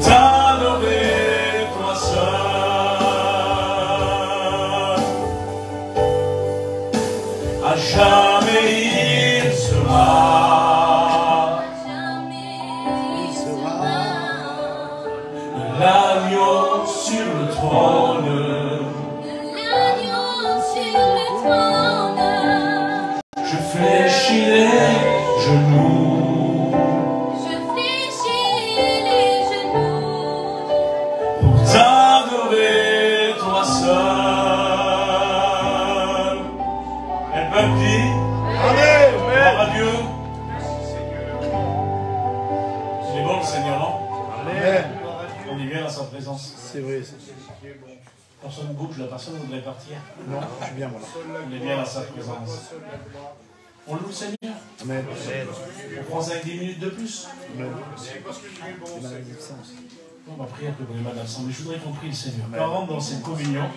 T'adorer, toi seul. À jamais il sera l'agneau sur le trône. Je fléchis les genoux. Pour t'adorer, toi seul. Et le peuple dit Amen. Gloire à Dieu. Il est bon le Seigneur, non? Amen. On est bien dans sa présence. C'est vrai. Personne ne bouge, la personne voudrait partir. Non, je suis bien, voilà. On est bien dans sa présence. On loue le Seigneur. Amen. On prend 5-10 minutes de plus. Amen. On va prier un peu pour les malades ensemble. Mais je voudrais qu'on prie le Seigneur. Quand on rentre dans cette communion,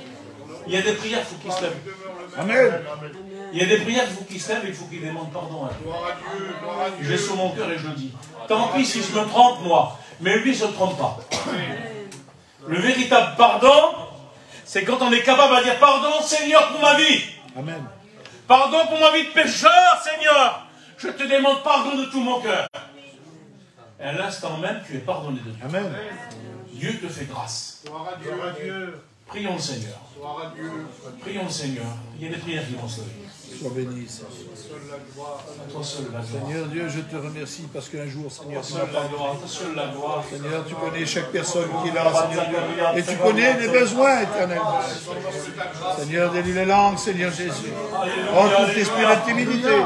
il y a des prières, il faut qu'ils se lèvent. Amen. Il y a des prières, il faut qu'ils se lèvent et il faut qu'ils demandent pardon à Dieu. Je l'ai sur mon cœur et je le dis. Tant pis si je me trompe, moi. Mais lui, il ne se trompe pas. Le véritable pardon, c'est quand on est capable de dire pardon, Seigneur, pour ma vie. Amen. Pardon pour ma vie de pécheur, Seigneur. Je te demande pardon de tout mon cœur. Et à l'instant même, tu es pardonné de Dieu. Amen. Dieu te fait grâce. Gloire à Dieu. Gloire à Dieu. Prions le Seigneur. Gloire à Dieu. Prions le Seigneur. Il y a des prières qui vont se lever. Sois béni, Seigneur. À toi seul la gloire. Seigneur Dieu, je te remercie parce qu'un jour, Seigneur, tu m'as Seul la pardonné. gloire. Seul la gloire. Seigneur, tu connais chaque personne qui est là, Seigneur Dieu. Et tu connais les besoins éternellement. Seigneur, délie les langues, Seigneur Jésus. Oh, tout l'esprit de timidité.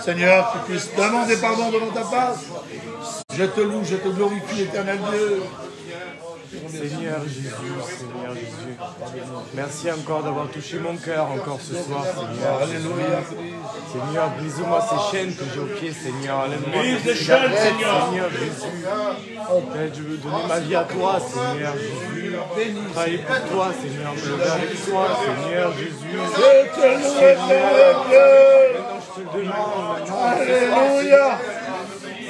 Seigneur, que tu puisses demander pardon devant ta face. Je te loue, je te glorifie, éternel Dieu. Seigneur Jésus, Seigneur Jésus. Merci encore d'avoir touché mon cœur encore ce soir, Seigneur. Alléluia. Seigneur, brise-moi ces chaînes que j'ai au pied, Seigneur. Enlève-moi Brise les ces chaînes, cigarettes, Seigneur. Seigneur Jésus. Père, je veux donner ma vie à toi, Seigneur Jésus. Travailler pour toi, Seigneur. Me lever avec toi, Seigneur Jésus. Maintenant, je te le demande. Alléluia.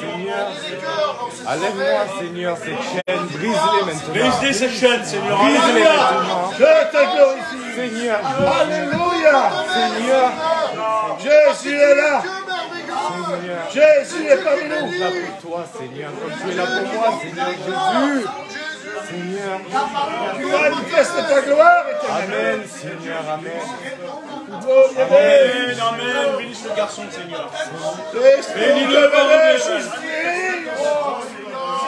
Seigneur, enlève-moi, Seigneur, ces chaînes. Brise-les maintenant. Brise ces chaînes, Seigneur. Brise-les maintenant. Je te glorifie. Seigneur. Alléluia. Seigneur. Jésus est là. Seigneur. Jésus est parmi nous. Je suis là pour toi, Seigneur, comme tu es là pour moi, Seigneur Jésus. Seigneur. Tu manifestes ta gloire éternelle. Amen, Seigneur, amen. Amen, amen. Bénis ce garçon, Seigneur. Bénis le Père.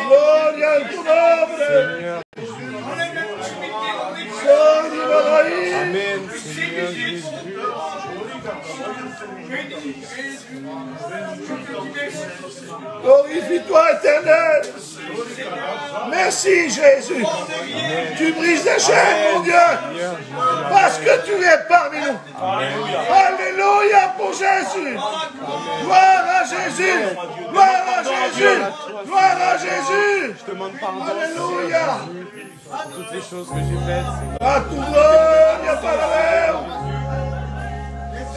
Gloria al tu nombre. Seigneur. Amen, Seigneur Jésus. Glorifie-toi, éternel. Merci, Jésus. Tu brises les chaînes, mon Dieu. Parce que tu es parmi nous. Alléluia pour Jésus. Gloire à Jésus. Gloire à Jésus. Gloire à Jésus. Je demande pardon, Alléluia. pour toutes les choses que j'ai faites, Seigneur. A tu gloria para Deus.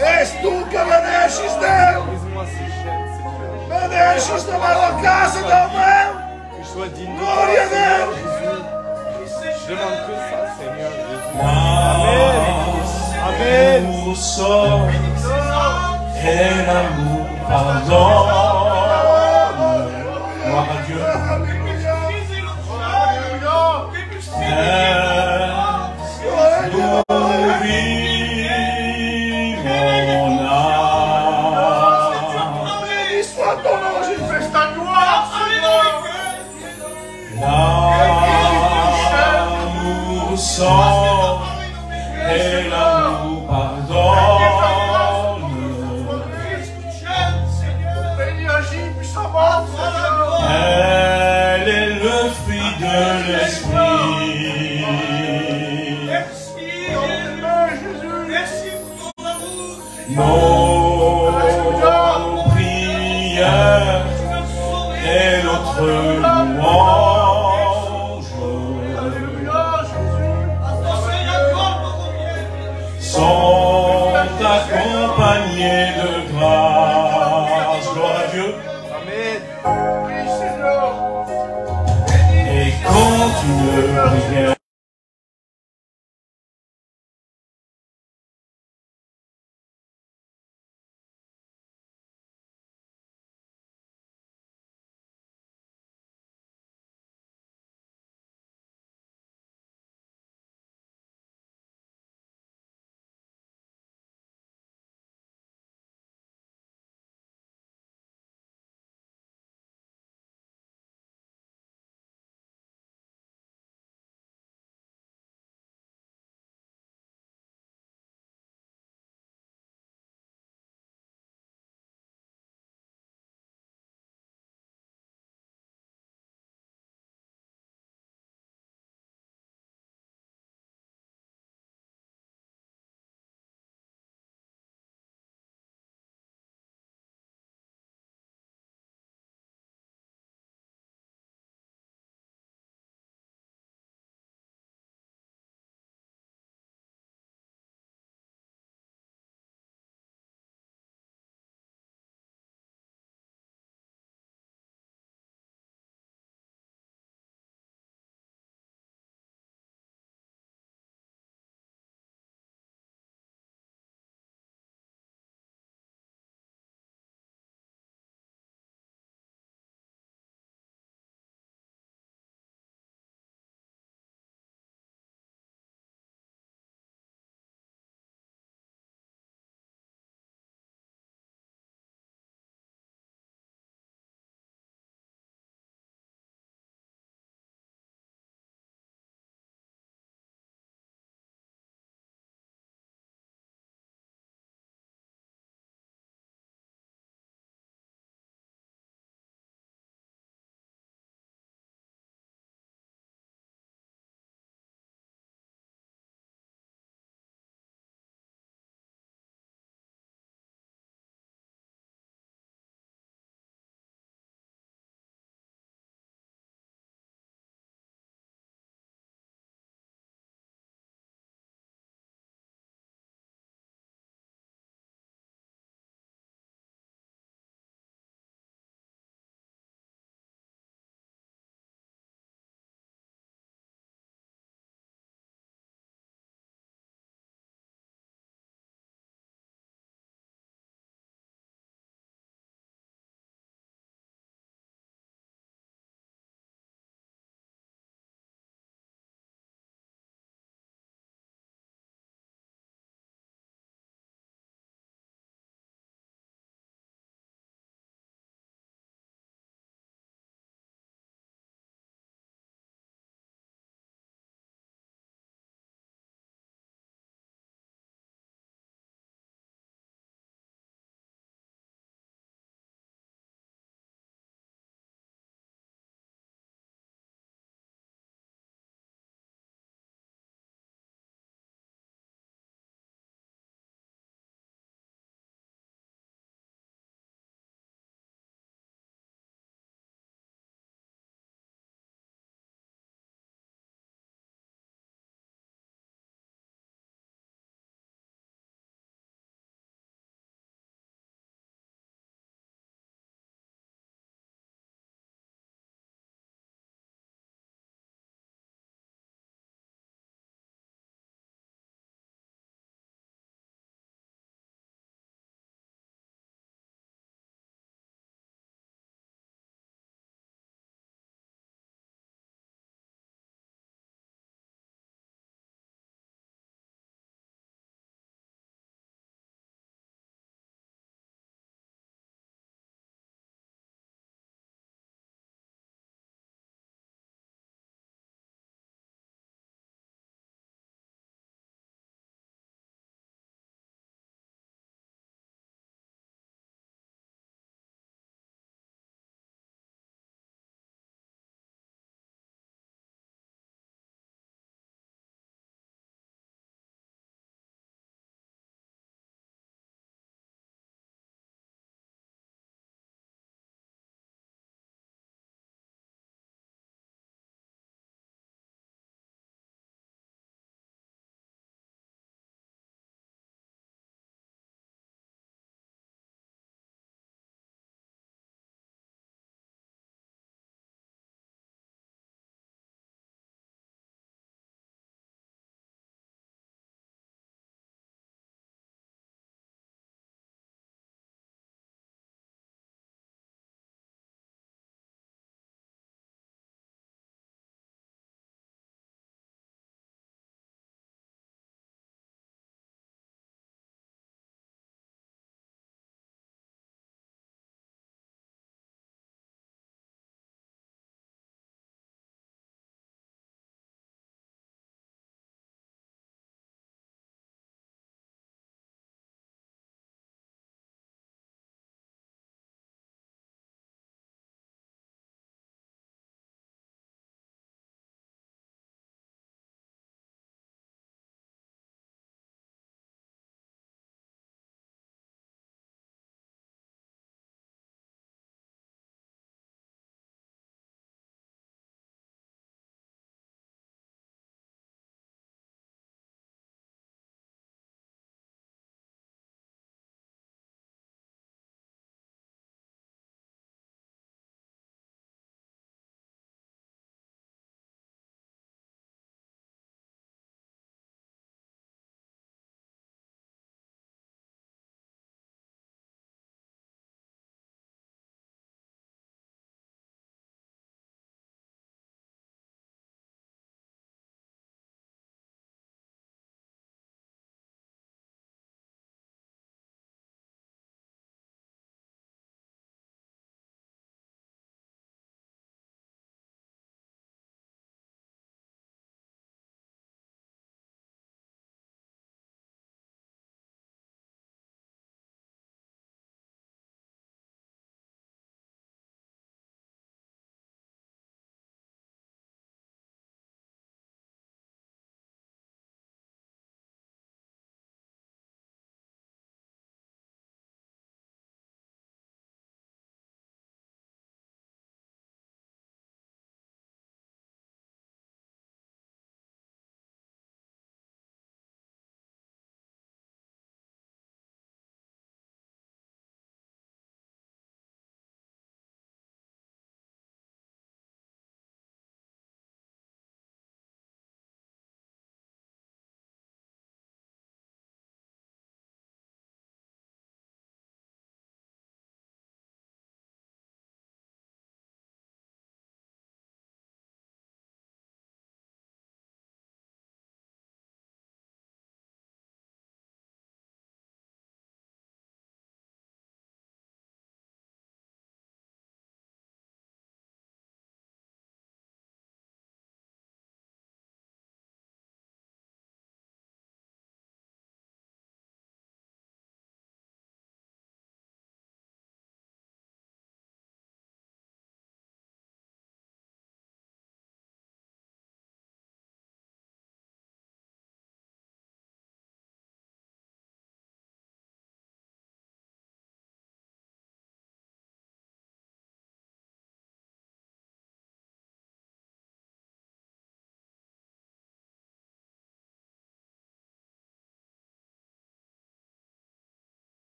És tu que me deixes, Deus. Brise-moi ces chaînes, Seigneur. Me deixes tomar a casa do meu. Que je sois digne de Gloria toi, a Seigneur Deus. Jésus. Je demande que ça, Seigneur Jésus. Amen. Amen. Nous sommes et l'amour pardonne. Gloire à Dieu. Nous vivons là. Béni soit ton nom, Jésus. Ta gloire, L'amour sort et l'amour pardonne. Elle est le fruit de l'esprit. Nos prières et notre louange sont accompagnés de grâce. Gloire à Dieu. Et quand tu me prières,